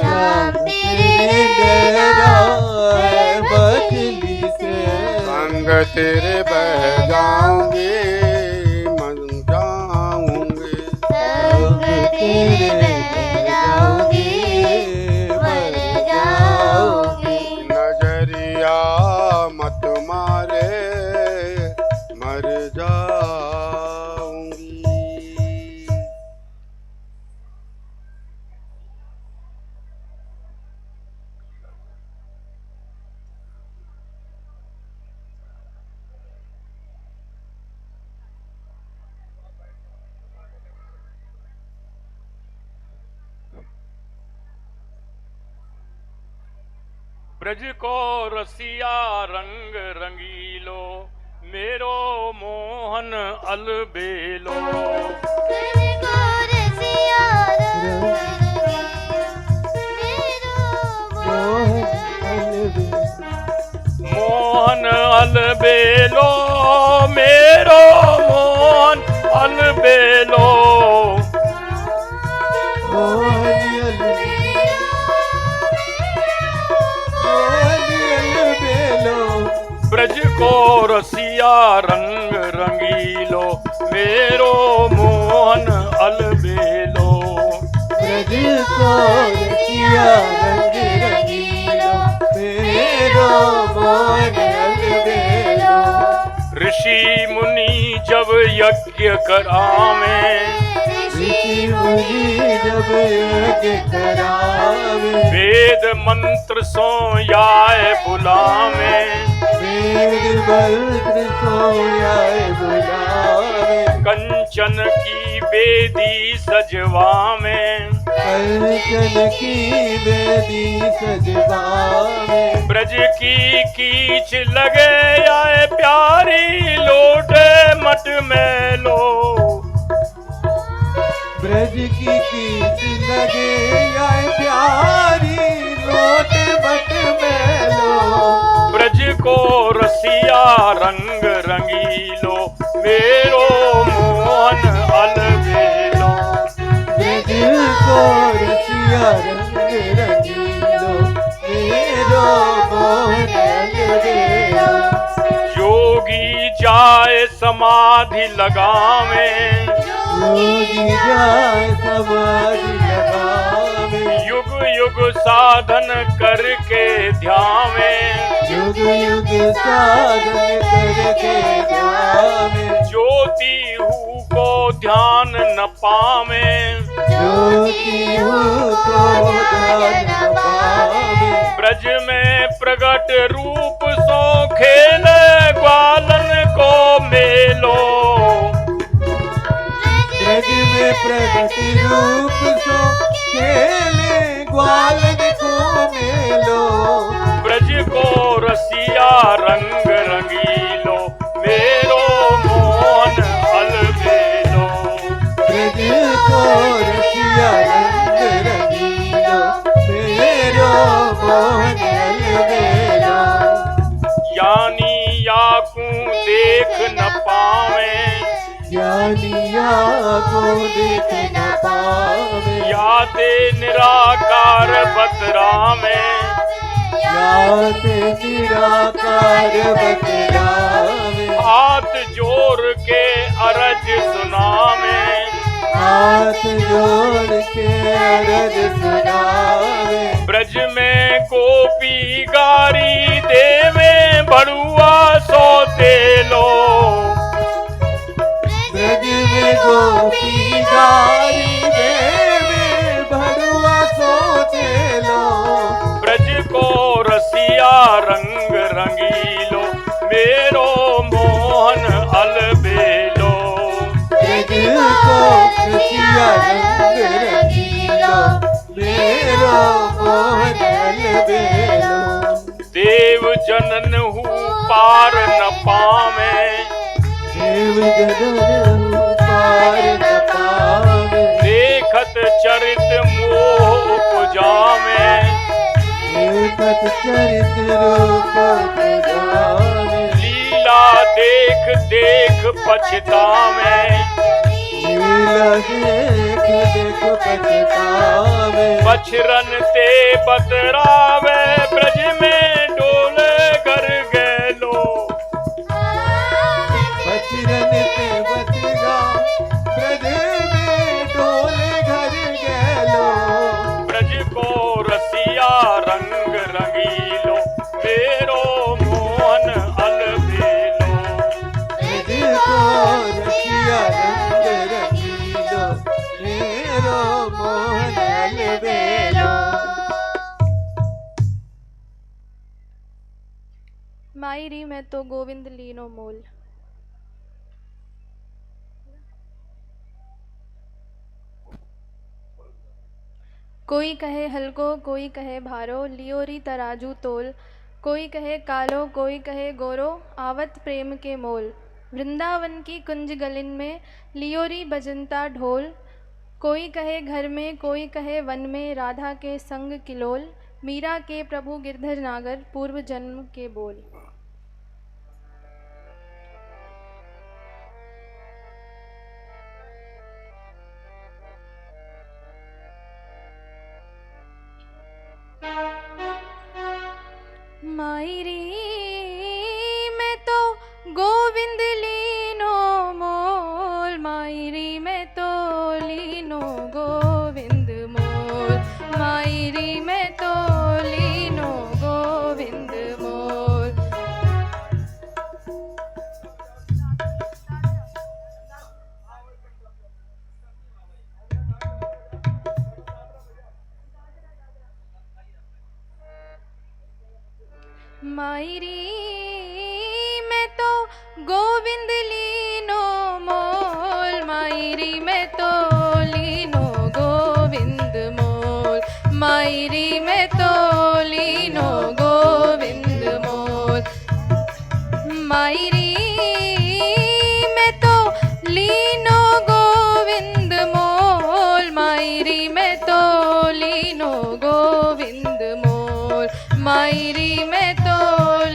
शाम
तेरी नैना है मछली से
संग तेरे बह जाऊंगी मन जाऊंगी
संग तेरे बह जाऊंगी मर जाऊंगी
नजरिया मत मारे मर जाऊंगी
ब्रज को रसिया रंग रंगीलो मेरो मोहन अलबेलो
तुझको रसिया रंग रंगीलो
मोहन अलबेलो मेरो मोहन अलबेलो ब्रज को रसिया रंग रंगीलो मेरो मोहन अलबेलो
ब्रज को रसिया रंग रंगीलो मेरो मोहन अलबेलो
ऋषि मुनि जब यज्ञ करावे
ऋषि मुनि जब यज्ञ करावे,
वेद मंत्र सो याय बुलावे,
वेद मंत्र सोयाए बुलावे,
कंचन की बेदी सजवावे,
कंचन की बेदी सजवावे,
ब्रज की कीच लगे आए प्यारी लोटे मट में लो,
ब्रज की कीच लगे आए प्यारी लोट बट में लो,
ब्रज को रसिया रंग रंगीलो, मेरो मोहन अलबेलो,
ब्रज को रसिया रंग रंगीलो, मेरो मोहन अलबेलो,
योगी जाए समाधि लगावे,
योगी जाए समाधि लगावे,
युग युग साधन करके ध्यावे,
युग युग साधन करके जावे,
ज्योति हूँ को ध्यान न पावे,
ज्योति हूँ को ध्यान न पावे,
ब्रज में प्रगट रूप सो खेले ग्वालन को मेलो,
ब्रज में प्रगट रूप सो खेले ग्वालन को मेलो,
ब्रज को रसिया रंग रंगीलो, मेरो मोहन अलबेलो,
ब्रज को रसिया रंग रंगीलो, मेरो मोहन अलबेलो,
यानी याकू देख न पावे,
ज्ञानिया को देख न पावे,
याते निराकार बतरावे,
याते निराकार बतलावे,
हाथ जोड़ के अरज सुनावे,
हाथ जोड़ के अरज सुनावे,
ब्रज में गोपी गारी देवे बड़ुआ सोते लो,
ब्रज में गोपी गारी देवे भरुआ सोते लो,
ब्रज को रसिया रंग रंगीलो, मेरो मोहन अलबेलो,
ब्रज को रसिया रंग रंगीलो, मेरो मोहन अलबेलो,
देव जनन हूँ पार न पावे,
देव जनन पार न पावे,
देखत चरित मोह उपजावे,
देखत चरित रूप पुजावे,
लीला देख देख पछतावे,
लीला देख देख पछतावे,
बछरन ते बतरावे, ब्रज में डोले घर गैलो,
बचरन ते बचगा ब्रज में डोले घर गैलो,
ब्रज को रसिया रंग रंगीलो, मेरो मोहन अलबेलो,
ब्रज को रसिया रंग रंगीलो, मेरो मोहन अलबेलो,
मायरी मैं तो गोविंद लीनो मोल। कोई कहे हल्को कोई कहे भारो, लियोरी तराजू तोल, कोई कहे कालो कोई कहे गोरो, आवत प्रेम के मोल। वृंदावन की कुंज गलिन में लियोरी बजंता ढोल, कोई कहे घर में कोई कहे वन में, राधा के संग किलोल, मीरा के प्रभु गिरधर नागर, पूर्व जन्म के बोल। मायरी मैं तो गोविंद लीनो मोल, मायरी मैं तो लीनो गोविंद मोल, मायरी मैं तो लीनो गोविंद मोल।
मायरी मैं तो गोविंद लीनो मोल, मायरी मैं तो लीनो गोविंद मोल, मायरी मैं तो लीनो गोविंद मोल, मायरी मैं तो लीनो गोविंद मोल, मायरी मैं तो लीनो गोविंद मोल, मायरी मैं तो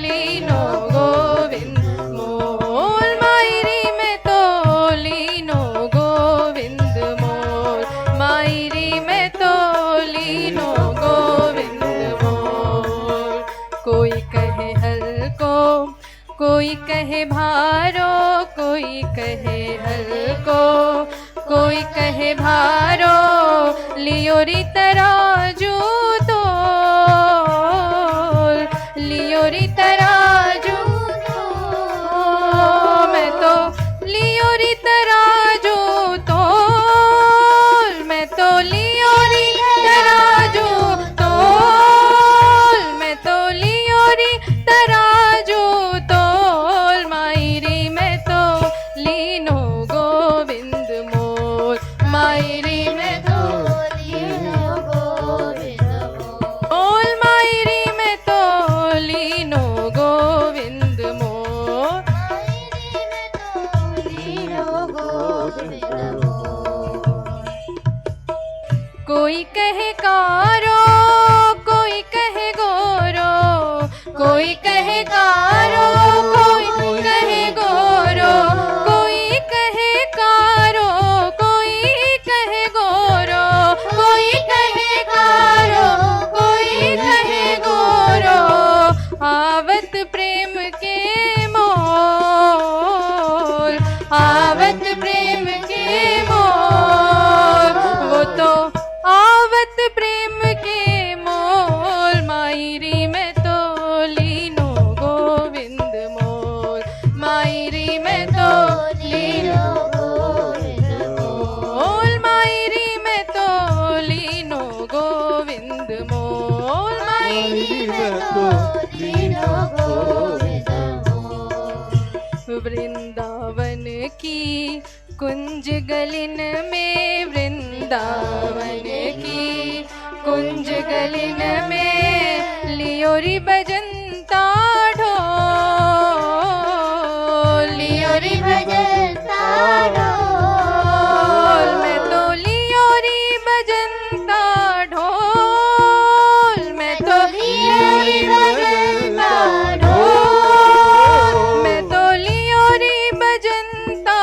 लीनो गोविंद मोल, मायरी मैं तो लीनो गोविंद मोल, मायरी मैं तो लीनो गोविंद मोल। कोई कहे हल्को, कोई कहे भारो, कोई कहे हल्को, कोई कहे भारो, लियो री तराजू तोल, लियो री तराजू तोल, मैं तो लियो री तराजू तोल, मैं तो लियो री तराजू तोल, मैं तो लियो री तराजू तोल, मायरी मैं तो लीनो गोविंद मोल, मायरी मैं तो लीनो गोविंद मोल, मायरी मैं तो लीनो गोविंद मोल, लीनो गोविंद मोल। कोई कहे कारो, कोई कहे गोरो, कोई कहे कारो, कोई कहे गोरो, कोई कहे कारो, कोई कहे गोरो, कोई कहे कारो, कोई कहे गोरो, आवत प्रेम के मोल, आवत प्रेम के मोल, वो तो आवत प्रेम के मोल, मायरी मैं तो लीनो गोविंद मोल, मायरी मैं तो लीनो गोविंद मोल, मायरी मैं तो लीनो गोविंद मोल, मायरी मैं तो लीनो गोविंद मोल। वृंदावन की कुंज गलिन में, वृंदावन की कुंज गलिन में, लियो री बजंता ढोल, लियो री बजंता ढोल, मैं तो लियो री बजंता ढोल, मैं तो लियो री बजंता ढोल, मैं तो लियो री बजंता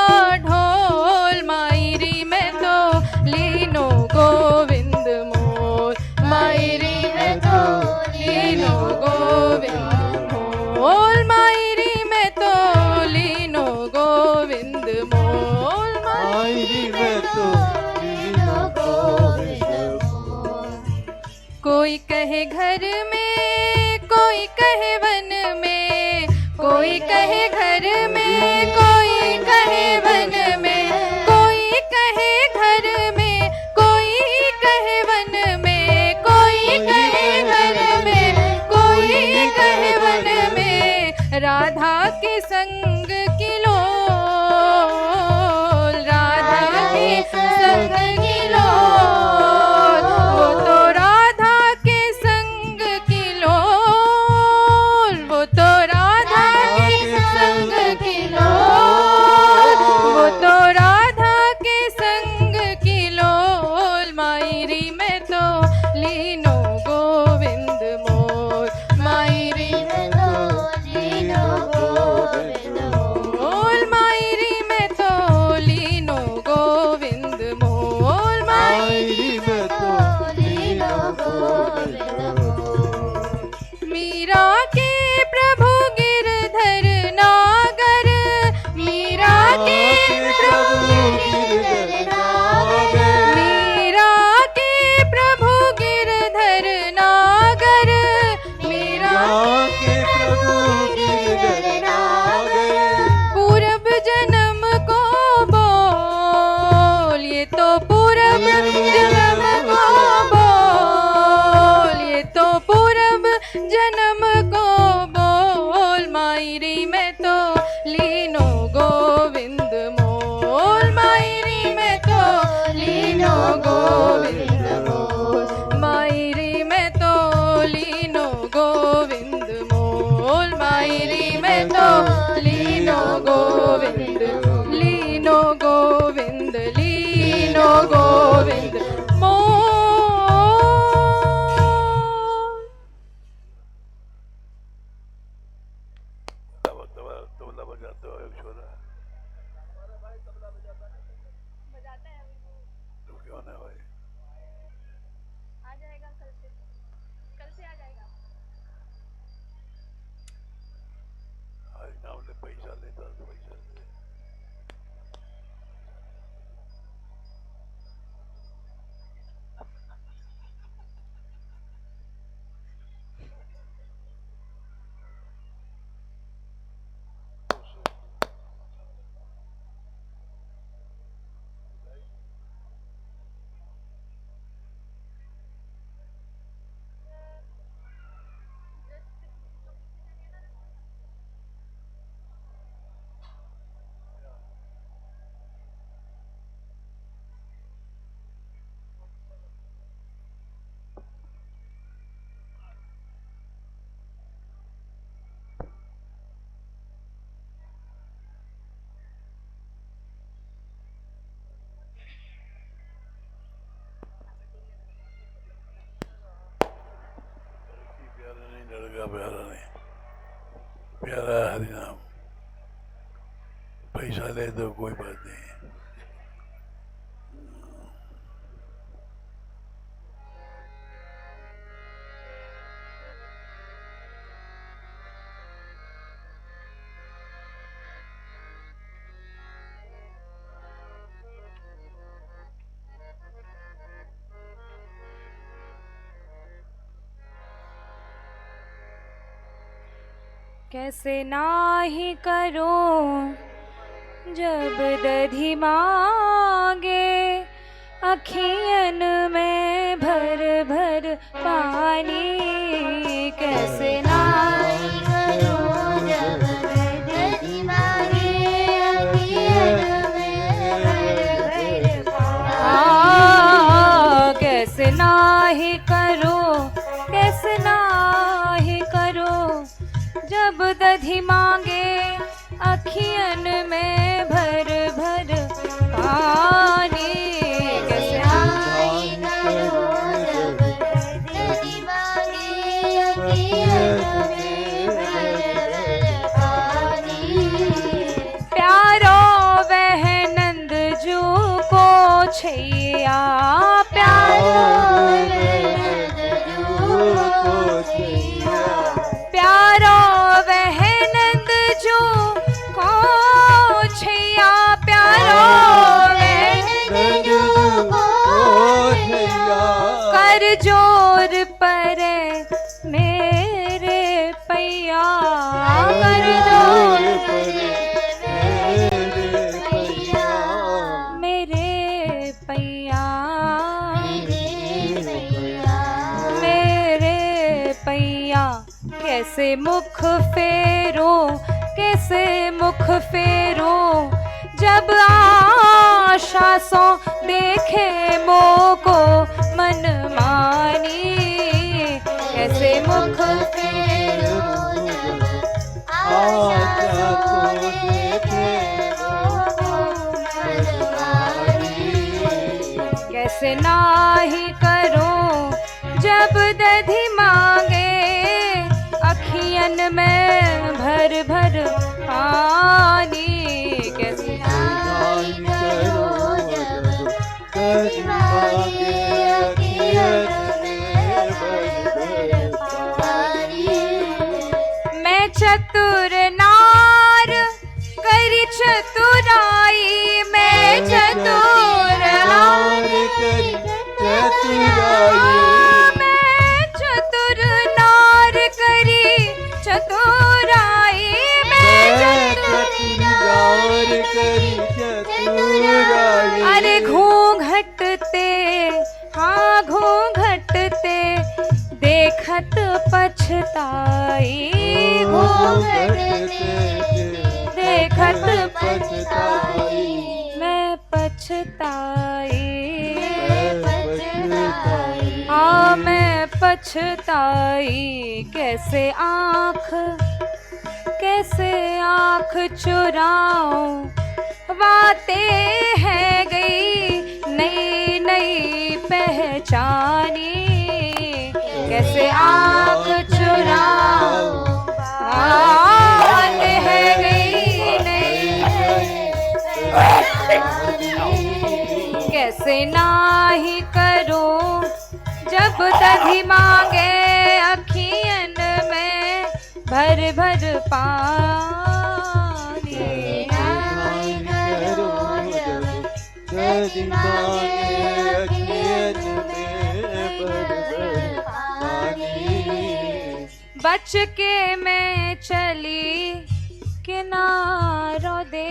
ढोल, मायरी मैं तो लीनो गोविंद मोल, मायरी मैं तो लीनो गोविंद मोल, मायरी मैं तो लीनो गोविंद मोल,
मायरी मैं तो लीनो गोविंद मोल।
कोई कहे घर में, कोई कहे वन में, कोई कहे घर में, कोई कहे वन में, कोई कहे घर में, कोई कहे वन में, कोई कहे घर में, कोई कहे वन में, राधा के संग की लोल, राधा के संग की लोल, वो तो राधा के संग की लोल, वो तो राधा के संग की लोल, गोविंद लीनो गोविंद लीनो गोविंद
तबला बजाते हो एक छोरा तू क्यों ना भाई
आ जाएगा कल से आ जाएगा।
आज नाम ले पैसा लेता तो पैसा ले प्यारा नहीं लड़का प्यारा नहीं प्यारा हरि नाम पैसा ले तो कोई बात नहीं
कैसे नाही करो जब दधि मांगे अखियन में भर भर पानी कैसे नाही करो जब दधि मांगे अखियन में भर भर पानी कैसे नाही करो कैसे नाही करो जब दधि मांगे अखियन में भर भर पानी कैसे नाही करो जब दधि मांगे अखियन में भर भर पानी प्यारो वह नंद जू को छैया प्यारो प्यारो वह नंद जो को छैया प्यारो वह नंद जो को छैया कर जोर पर मेरे पैया कर जोर पर मेरे पैया मेरे पैया कैसे मुख फेरो कैसे मुख फेरो जब आशा सो देखे मोको मन मानी कैसे मुख फेरो जब आशा सो देखे मोको मन मानी कैसे नाही करो जब दधि मांगे अखियन में भर भर पानी कैसे नाही करो जब दधि मांगे अखियन में भर भर पानी मैं चतुर नार करी चतुराई मैं चतुर नार करी चतुराई मैं चतुर नार करी चतुराई मैं चतुर नार करी चतुराई अरे घूंघटते हाँ घूंघटते देखत पछताई घूंघटते देखत पछताई मैं पछताई हाँ मैं पछताई कैसे आँख
कैसे आँख चुराऊं, बातें है गई नई नई पहचानी। कैसे आँख चुराऊं, बातें है गई नई कैसे नाही करूं जब दधी मांगे अखियन में भर भर पानी। बच के मैं चली किनारों दे,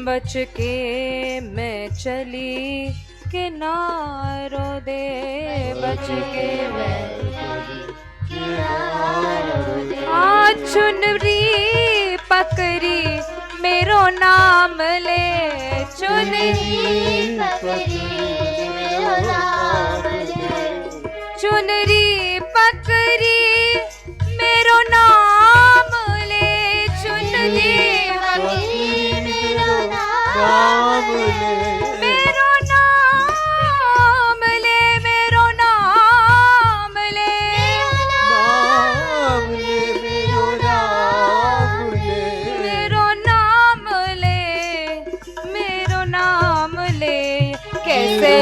बच के मैं चली किनारों दे, बच के मैं चुनरी पकड़ी मेरो नाम ले, चुनरी चुनरी पकड़ी मेरो नाम ले, चुनरी मेरो नाम ले, मेरो नाम ले, मेरो नाम ले, मेरो नाम ले, मेरो नाम ले। कैसे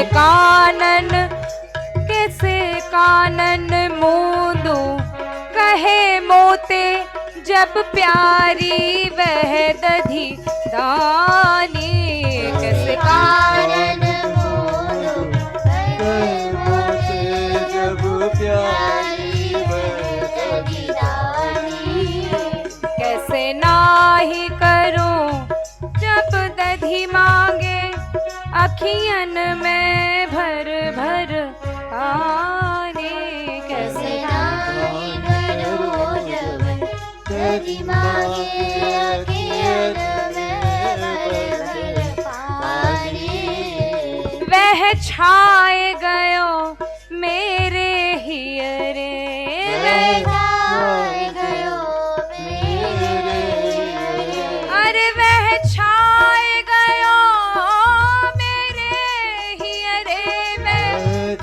कानन मूंदू कहे मोते जब प्यारी वह दधी दानी। कैसे कानन मूंदू कहे मोते जब प्यारी वह दधी दानी। कैसे नाही करूं जब दधी मांगे अखियन में भर भर पानी। कैसे नाही करूं जब दधी मांगे अखियन में भर भर पानी। वह छाए गयो मेरे हियरे, वह छाए गयो मेरे हियरे, अरे वह छाए गयो मेरे हियरे, वह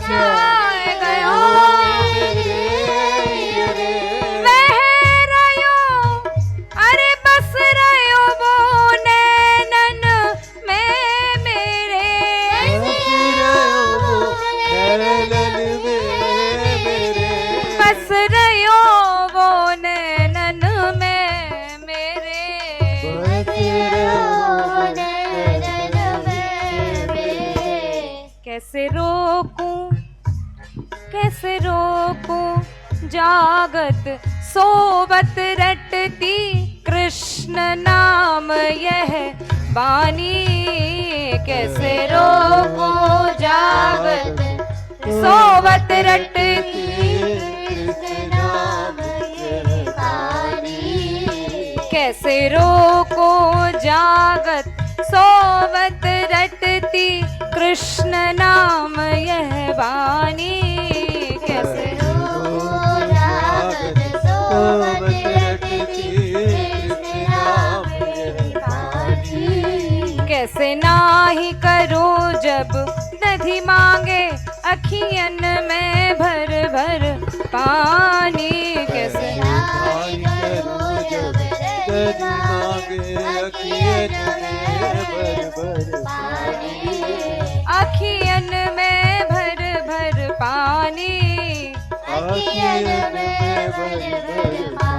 छाए गयो मेरे हियरे। वह रयो अरे बस रयो वो नैनन में मेरे, बस रयो वो नैनन में मेरे, कैसे रोकूं जागत सोवत रटती कृष्ण नाम यह बानी। कैसे रोकूं जागत सोवत रटती कृष्ण नाम यह बानी। कैसे रोकूं जागत सोवत रटती कृष्ण नाम यह बानी। कैसे रोकूं जागत सोवत रटती कृष्ण नाम यह बानी। कैसे नाही करूं जब दधी मांगे अखियन में भर भर पानी। कैसे नाही करूं जब दधी मांगे अखियन में भर भर पानी। अखियन में भर भर पानी, अखियन में भर भर पानी।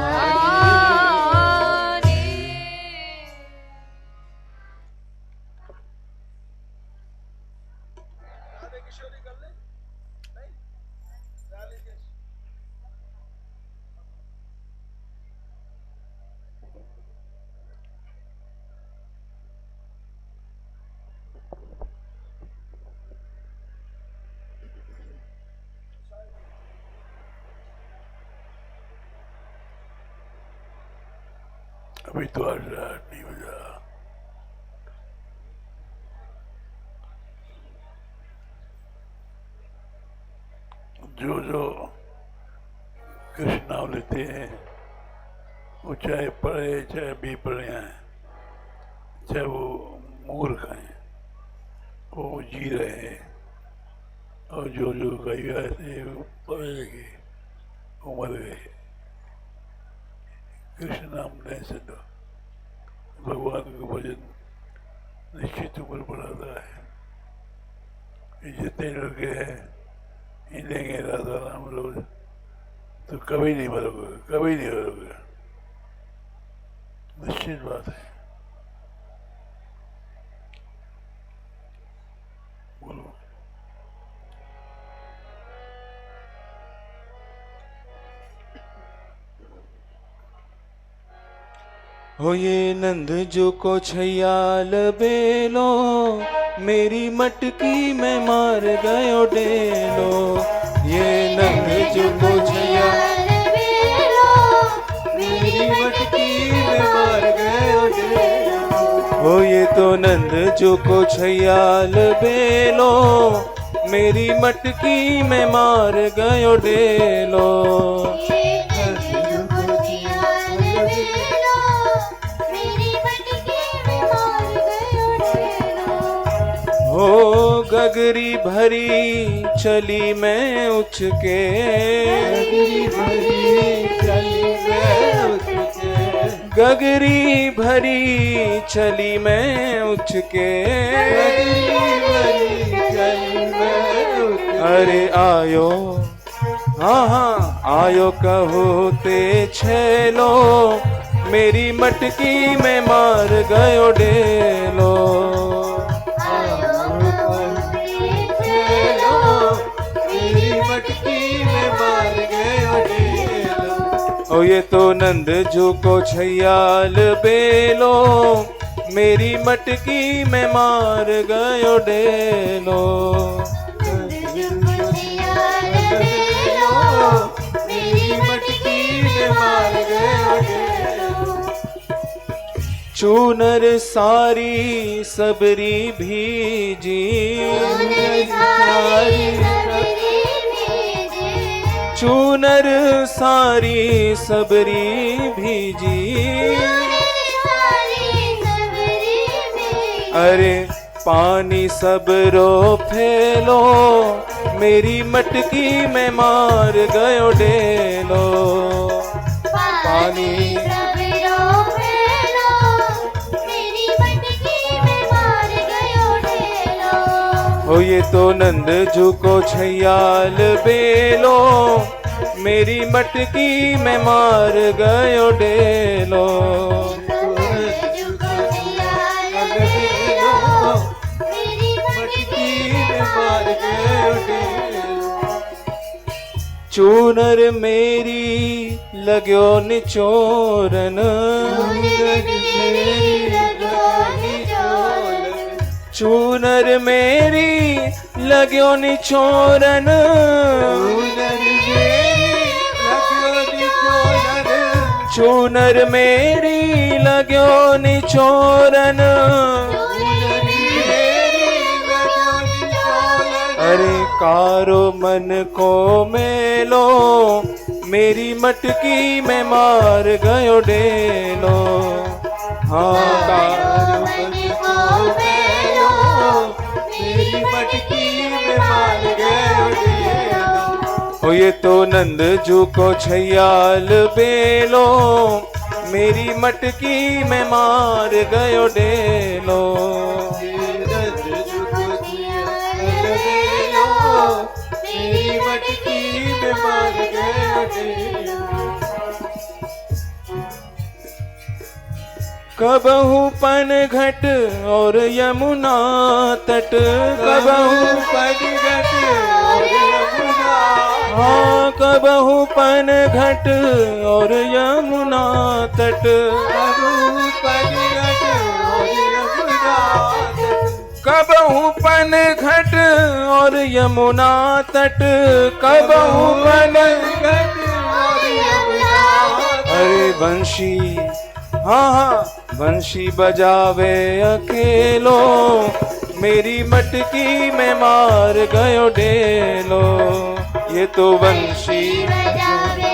अभी तो आज रात नहीं बजा। जो कृष्ण नाम लेते हैं, वो चाहे पढ़े चाहे बेपढ़े हैं, चाहे वो मूर्ख हैं, वो जी रहे हैं। और जो कई ऐसे पढ़े लिखे वो मर गए। कृष्ण नाम लेने से तो भगवान का भजन निश्चित ऊपर बढ़ाता है। ये जितने लड़के हैं इन्हेंगे राधा नाम रोज, तो कभी नहीं मरोगे, कभी नहीं मरोगे, निश्चित बात है। बोलो।
हो ये नंद जो को छैयाल बेलो, मेरी मटकी में मार गयो डेलो। ये नंद जो को छैयाल बेलो, मेरी मटकी में मार गयो डेलो। हो ये तो नंद जो को छैयाल बेलो, मेरी मटकी में मार गयो डेलो। हो गगरी भरी चली मैं उछ के, गगरी भरी चली मैं उछ के, गगरी भरी चली मैं उछ के, गगरी भरी चली मैं उछ के। अरे आयो हाँ हाँ आयो कहो ते छेलो, मेरी मटकी में मार गयो डेलो। ओ ये तो नंद जो को छैयाल बेलो, मेरी मटकी में मार गयो डेलो। मेरी मटकी में मार गयो डेलो। चूनर सारी सबरी भीजी, चूनर सारी सबरी भीजी। अरे पानी सबरो फैलो, मेरी मटकी में मार गयो डेलो। पानी सबरो फैलो, मेरी मटकी में मार गयो डेलो। हो ये तो नंद जू को छैयाल बेलो, मेरी मटकी में मार गयो डेलो। चूनर मेरी लग्यो निचोरन, चूनर मेरी लग्यो निचोरन, चूनर मेरी लग्यो निचोरन। अरे कारो मन को मेलो, मेरी मटकी में मार गयो डेलो। हाँ कारो मन को मेलो, मेरी मटकी में मार गयो डेलो। ओ ये तो नंद जू को छैयाल बेलो, मेरी मटकी में मार गयो डेलो। मेरी मटकी में मार गयो डेलो। कबहू पन घट और यमुना तट, कबहू पन घट और यमुना, हाँ कबहू पन घट और यमुना तट, कबहू पन घट और यमुना तट, कबहू पन घट और यमुना तट, कबहू पन घट और यमुना तट। अरे बंशी हाँ हाँ बंशी बजावे अकेलो, मेरी मटकी में मार गयो डेलो। ये तो बंशी बजावे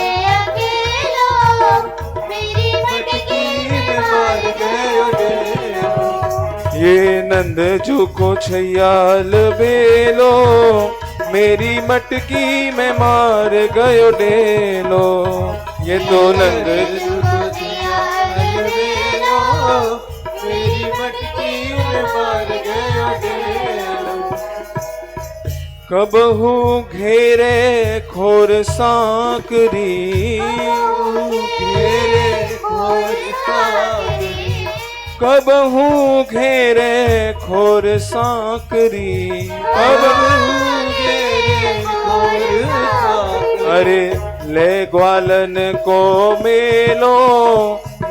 ये नंद जू को छैयाल बेलो, मेरी मटकी में मार गयो डेलो। ये तो नंद जू को छैयाल बेलो, मेरी मटकी में मार गयो डेलो। कबहू घेरे खोर सांकरी, घेरे खोर सांकरी, कबहू घेरे खोर सांकरी, कबहू घेरे खोर सांकरी। अरे ले ग्वालन को मेलो,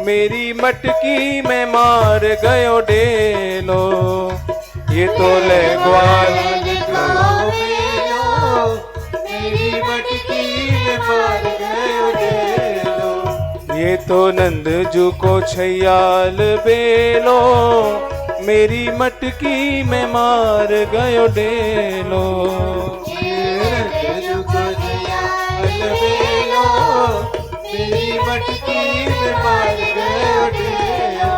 मेरी मटकी में मार गयो डेलो। ये तो ले ग्वालन को मेलो, मेरी मटकी में मार गयो डेलो। ये तो नंद जू को छैयाल बेलो, मेरी मटकी में मार गयो डेलो। ये नंद जू को छैयाल बेलो, मेरी मटकी में मार गयो डेलो।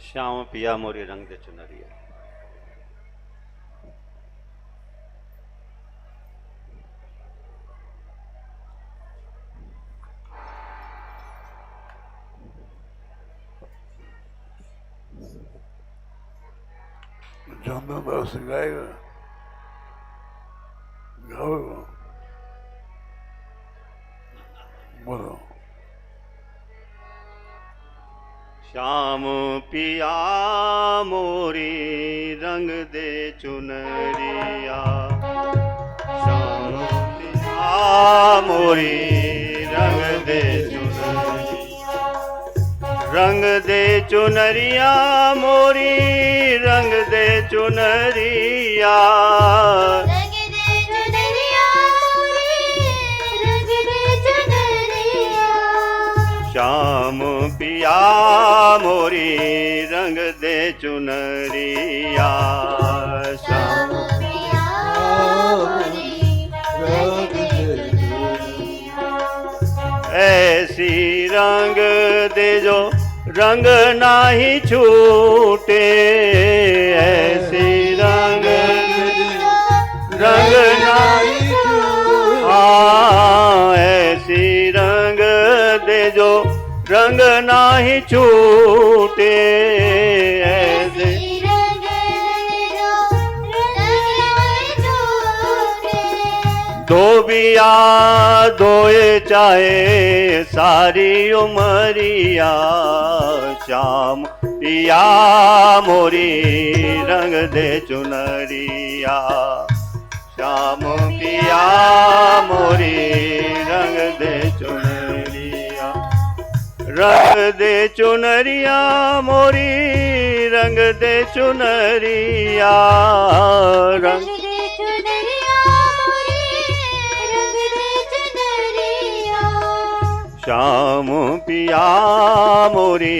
श्याम पिया मोरी रंग दे चुनरिया।
चंद्रदास गाएगा, गाओ, बोलो।
श्याम पिया मोरी रंग दे चुनरिया, श्याम पिया मोरी रंग दे चुनरिया, रंग दे चुनरिया मोरी रंग दे चुनरिया,
रंग दे चुनरिया मोरी रंग दे चुनरिया।
श्याम पिया मोरी रंग दे चुनरिया, श्याम
पिया मोरी रंग दे चुनरिया।
ऐसी रंग दे जो रंग नाही छूटे, ऐसी रंग रंग नाही छूटे। हाँ, ऐसी रंग दे जो रंग नाही छूटे, ऐसे धोबिया धोए चाहे सारी उमरिया, श्याम पिया मोरी रंग दे चुनरिया, श्याम पिया मोरी रंग दे चुनरिया, रंग दे चुनरिया मोरी रंग दे चुनरिया, रंग श्याम पिया मोरी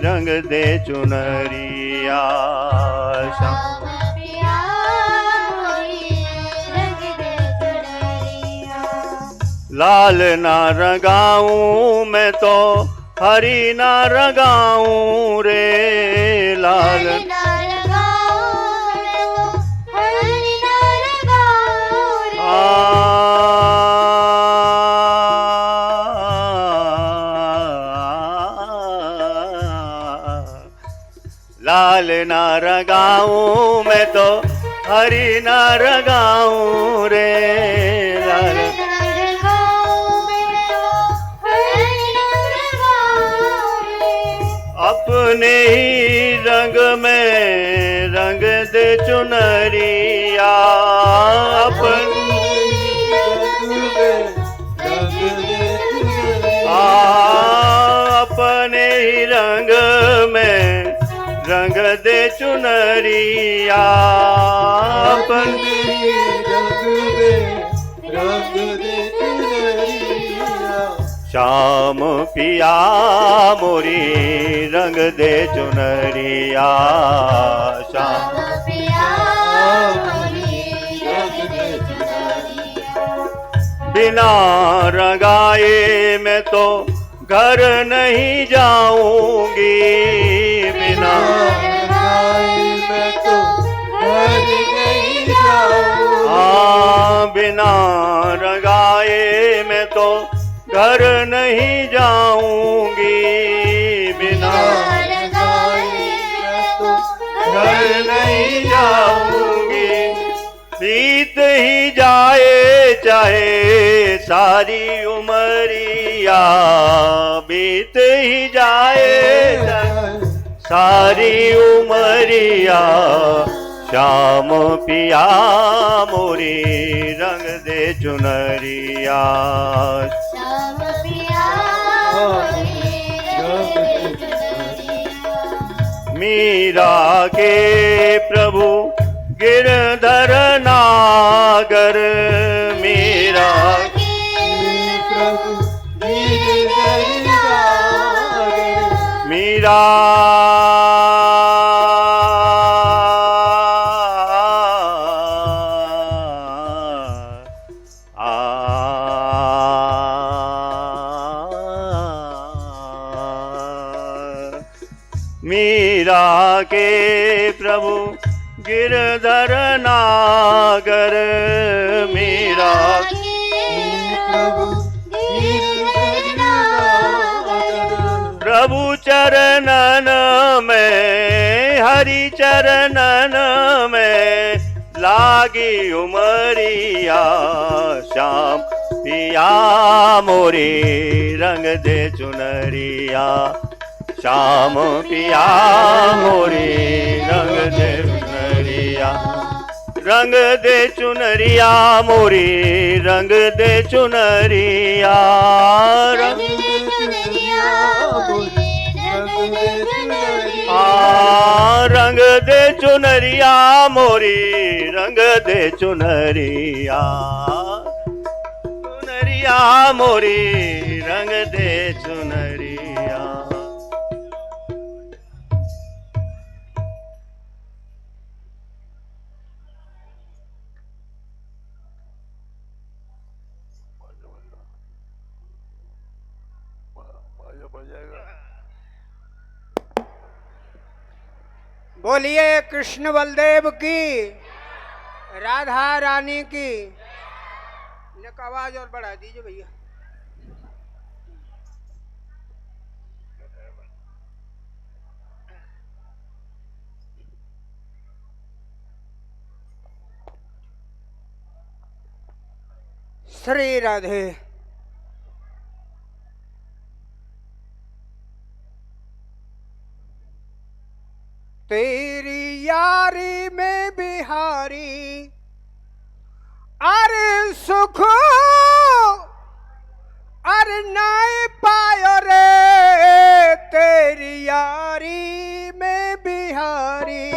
रंग दे चुनरिया, श्याम
पिया मोरी रंग दे चुनरिया।
लाल ना रंगाऊं मैं तो हरी ना रंगाऊं रे, लाल
ना लगाऊं मैं तो हरी ना लगाऊं रे।
लाल ना रंगाऊं मैं तो हरी ना रंगाऊं रे, लाल
ना लगाऊं मैं तो हरी ना लगाऊं रे।
अपने ही रंग में रंग दे चुनरिया, अपने अपने ही रंग में रंग दे चुनरिया, अपने
रंग में रंग दे चुनरिया।
श्याम पिया मोरी रंग दे चुनरिया, श्याम
पिया मोरी रंग दे चुनरिया।
बिना रंगाए मैं तो घर नहीं जाऊंगी, बिना
मैं तो घर नहीं जाऊंगी।
बिना रंगाए मैं तो घर नहीं जाऊंगी, बिना घर नहीं जाऊंगी। बीत ही जाए चाहे सारी उमरिया, बीत ही जाए चाहे सारी उमरिया, श्याम पिया मोरी रंग दे चुनरिया,
श्याम पिया
मीरा के प्रभु गिरधर नागर, मीरा
प्रभु गिरधर नागर।
मीरा मीरा के प्रभु गिरधर नागर, मीरा
प्रभु गिरधर नागर।
प्रभु चरणन में हरि चरणन में लागी उमरिया, श्याम पिया मोरी रंग दे चुनरिया, श्याम पिया मोरी रंग दे चुनरिया, रंग दे चुनरिया मोरी रंग दे चुनरिया, रंग रंग दे चुनरिया मोरी रंग दे चुनरिया, चुनरिया मोरी रंग दे चुनरिया।
बोलिए कृष्ण बलदेव की, राधा रानी की। एक आवाज और बढ़ा दीजिए भैया। श्री राधे। तेरी यारी में बिहारी अरे सुख अरे नाय पायो रे, तेरी यारी में बिहारी।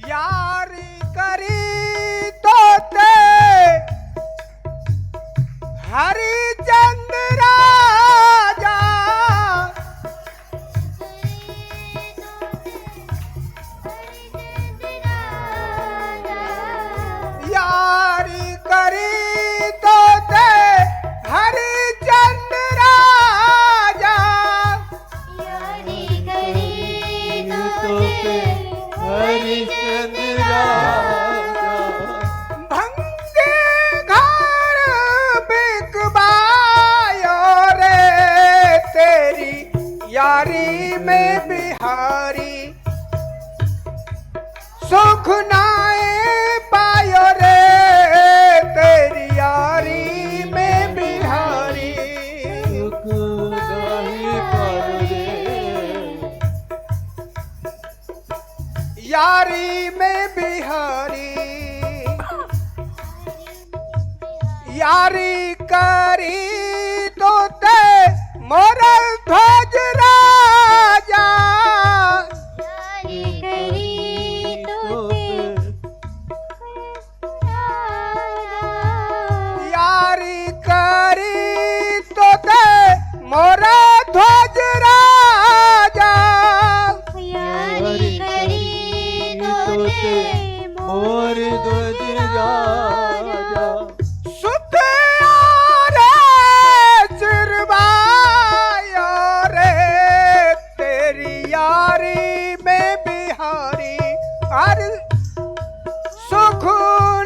यारी करी तो ते हरिचंद्र राजा, यारी करी तो ते हरिचंद्र राजा,
यारी करी तो ते
हरिचंद्र राजा।
भंगे घर बिकबायो रे, तेरी यारी में बिहारी। सुख नाए पायो रे, तेरी यारी में बिहारी।
सुख नहीं पायो रे,
यारी में बिहारी। यारी करी तो ते मोरल ध्वज राजा,
यारी करी तो
यारी करी तो ते मोरा ध्वज राजा,
यारी करी तो ते
मोर ध्वज राजा
सुत रे चिरवायो रे तेरी यारी में बिहारी हर सुख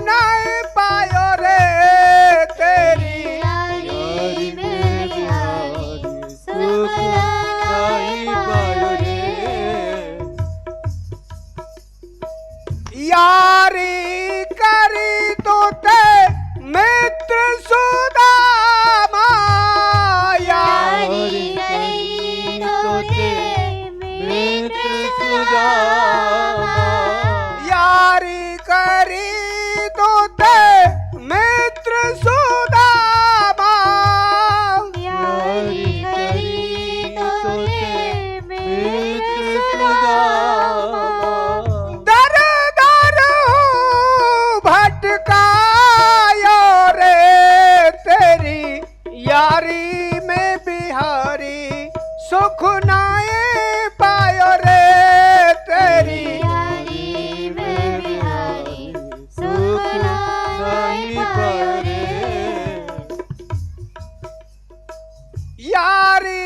नहीं पायो रे तेरी
यारी में बिहारी सुख नहीं पायो रे
यारी करी तो ते मित्र सुदामा
यारी करी तो ते मित्र सुदामा
यारी करी तो ते मित्र सुदामा
यारी करी तो ते मित्र सुदामा
दर दर भटकायो रे तेरी यारी में बिहारी सुख नाए पायो रे तेरी
यारी में बिहारी सुख
नहीं पायो रे
यारी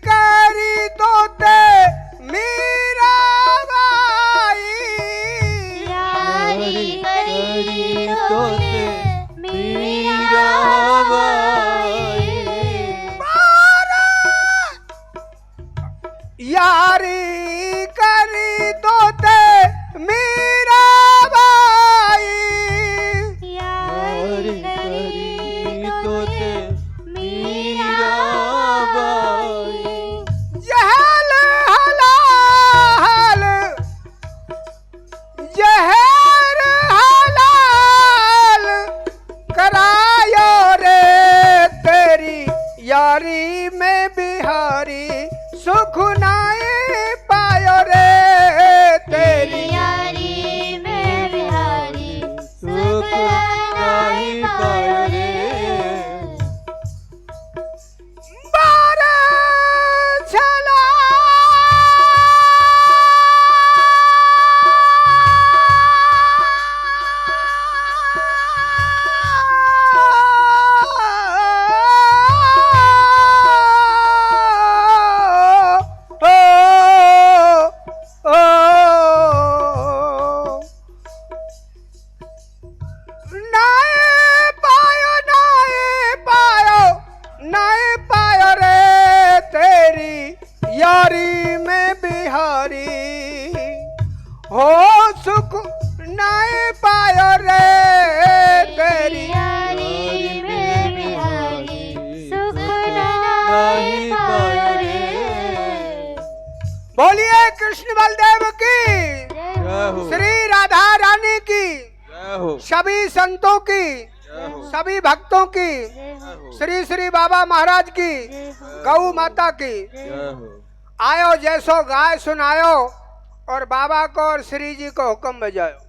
करी तो ते मीरा बाई
यारी करी तो ते
मीरा बाई
यारी करी तो ते मीरा बाई
यारी करी तो ते मीरा बाई
जहल हलाल जहर हलाल करायो रे तेरी यारी में बिहारी सुख नाए पायो रे तेरी
यारी में बिहारी
सुख नहीं पायो रे
बारा छला नाए पायो नाए पायो रे तेरी यारी में बिहारी हो सुख नाए पायो रे तेरी
यारी में बिहारी सुख नहीं पायो रे
बोलिए कृष्ण बलदेव की
जय हो
श्री राधा रानी की
जय हो
सभी संतों की सभी भक्तों की श्री श्री बाबा महाराज की गौ माता की
जय हो
आयो जैसो गाय सुनायो और बाबा को और श्री जी को हुक्म बजायो।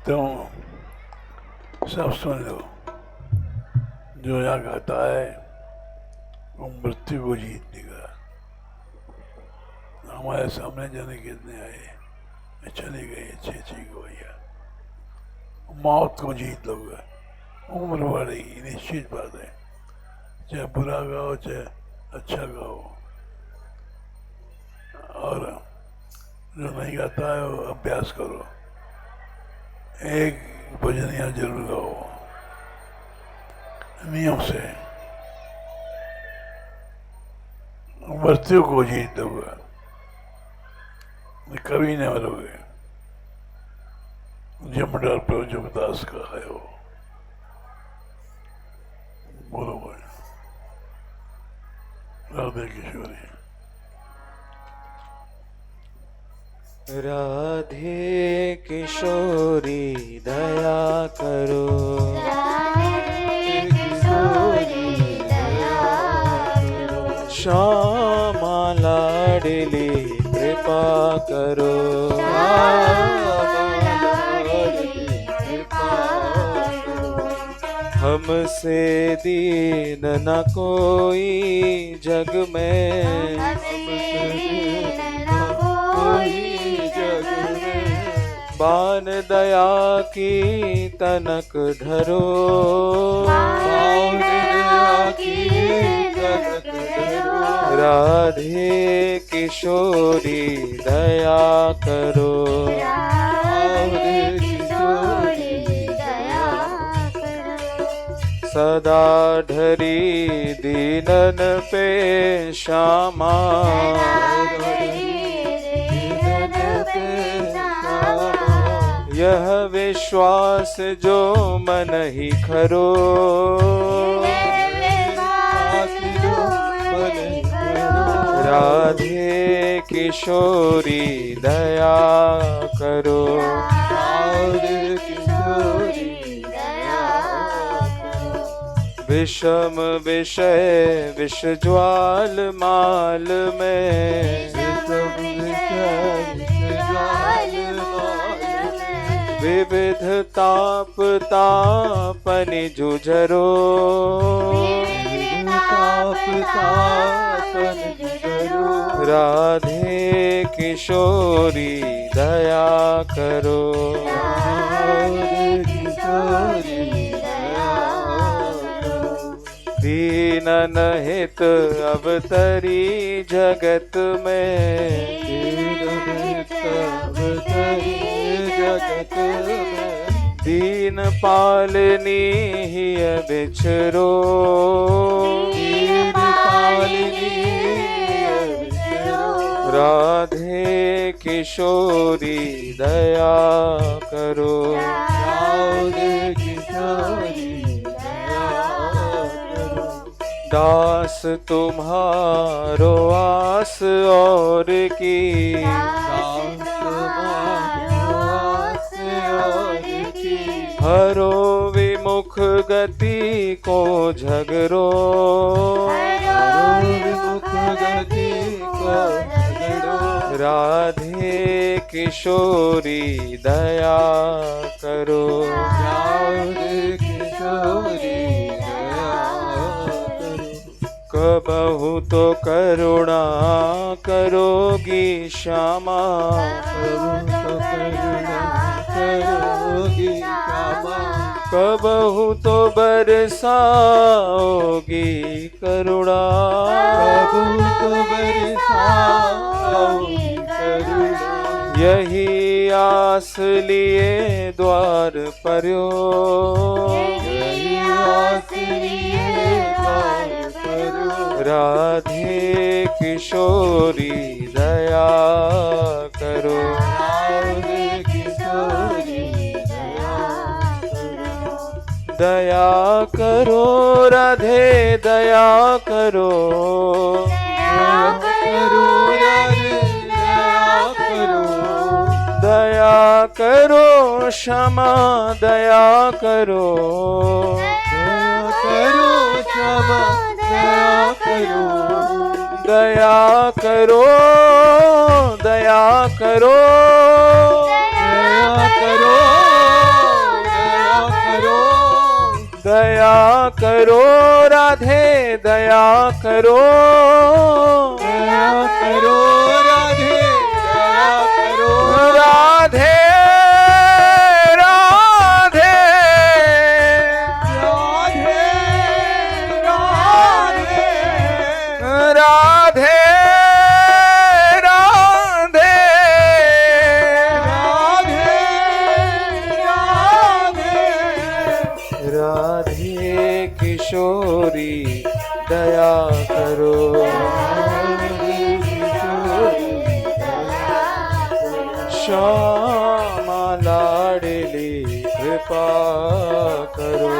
तो सब सुन लो, जो यहाँ गाता है वो मृत्यु को जीतने का। हमारे सामने जाने कितने आए, चले गए अच्छे को भैया, मौत को जीत लोगे, उम्र बढ़ेगी, निश्चित बात है। चाहे बुरा गाओ चाहे अच्छा गाओ, और जो नहीं गाता है वो अभ्यास करो, एक भजनिया जरूर गाओ नियम से, मृत्यु को जीत लोगे, कभी नहीं मरोगे। जमदार पर जमदास का है वो, बोलो भाई। राधे किशोरी।
राधे किशोरी दया करो,
राधे किशोरी दया करो,
श्यामा लाडली कृपा करो,
श्यामा लाडली कृपा करो,
हमसे दीन न कोई जग में,
हमसे दीन न कोई जग में,
बान दया की तनक धरो,
बान दया की तनक धरो,
राधे किशोरी दया करो,
राधे किशोरी दया करो,
सदा ढरी दीनन पे श्यामा, यह विश्वास जो मन ही खरो, राधे किशोरी दया करो,
राधे किशोरी दया करो,
विषम विषय विष ज्वाल माल में, विविध ताप तापनि जुझरो, राधे किशोरी दया करो, दीनन हित अवतरी जगत में, दीन पालनी ही बिछरो, राधे किशोरी दया करो, राधे किशोरी दया करो, दास तुम्हारो आस और की, हरो विमुख गति को झगरो, राधे किशोरी दया करो, राधे किशोरी दया करो, कबहु तो करुणा करोगी श्यामा, कबहु तो बरसाओगी करुणा, यही आस लिए द्वार पर्यो, राधे किशोरी दया करो, राधे किशोरी दया करो, राधे दया करो, दया करो, राधे दया करो, दया करो क्षमा दया करो, दया करो क्षमा दया करो, दया करो, दया करो, दया करो, दया करो, राधे दया करो, दया करो, राधे दया करो, राधे राधे राधे राधे राधे किशोरी दया करो, श्यामा लाडली कृपा करो।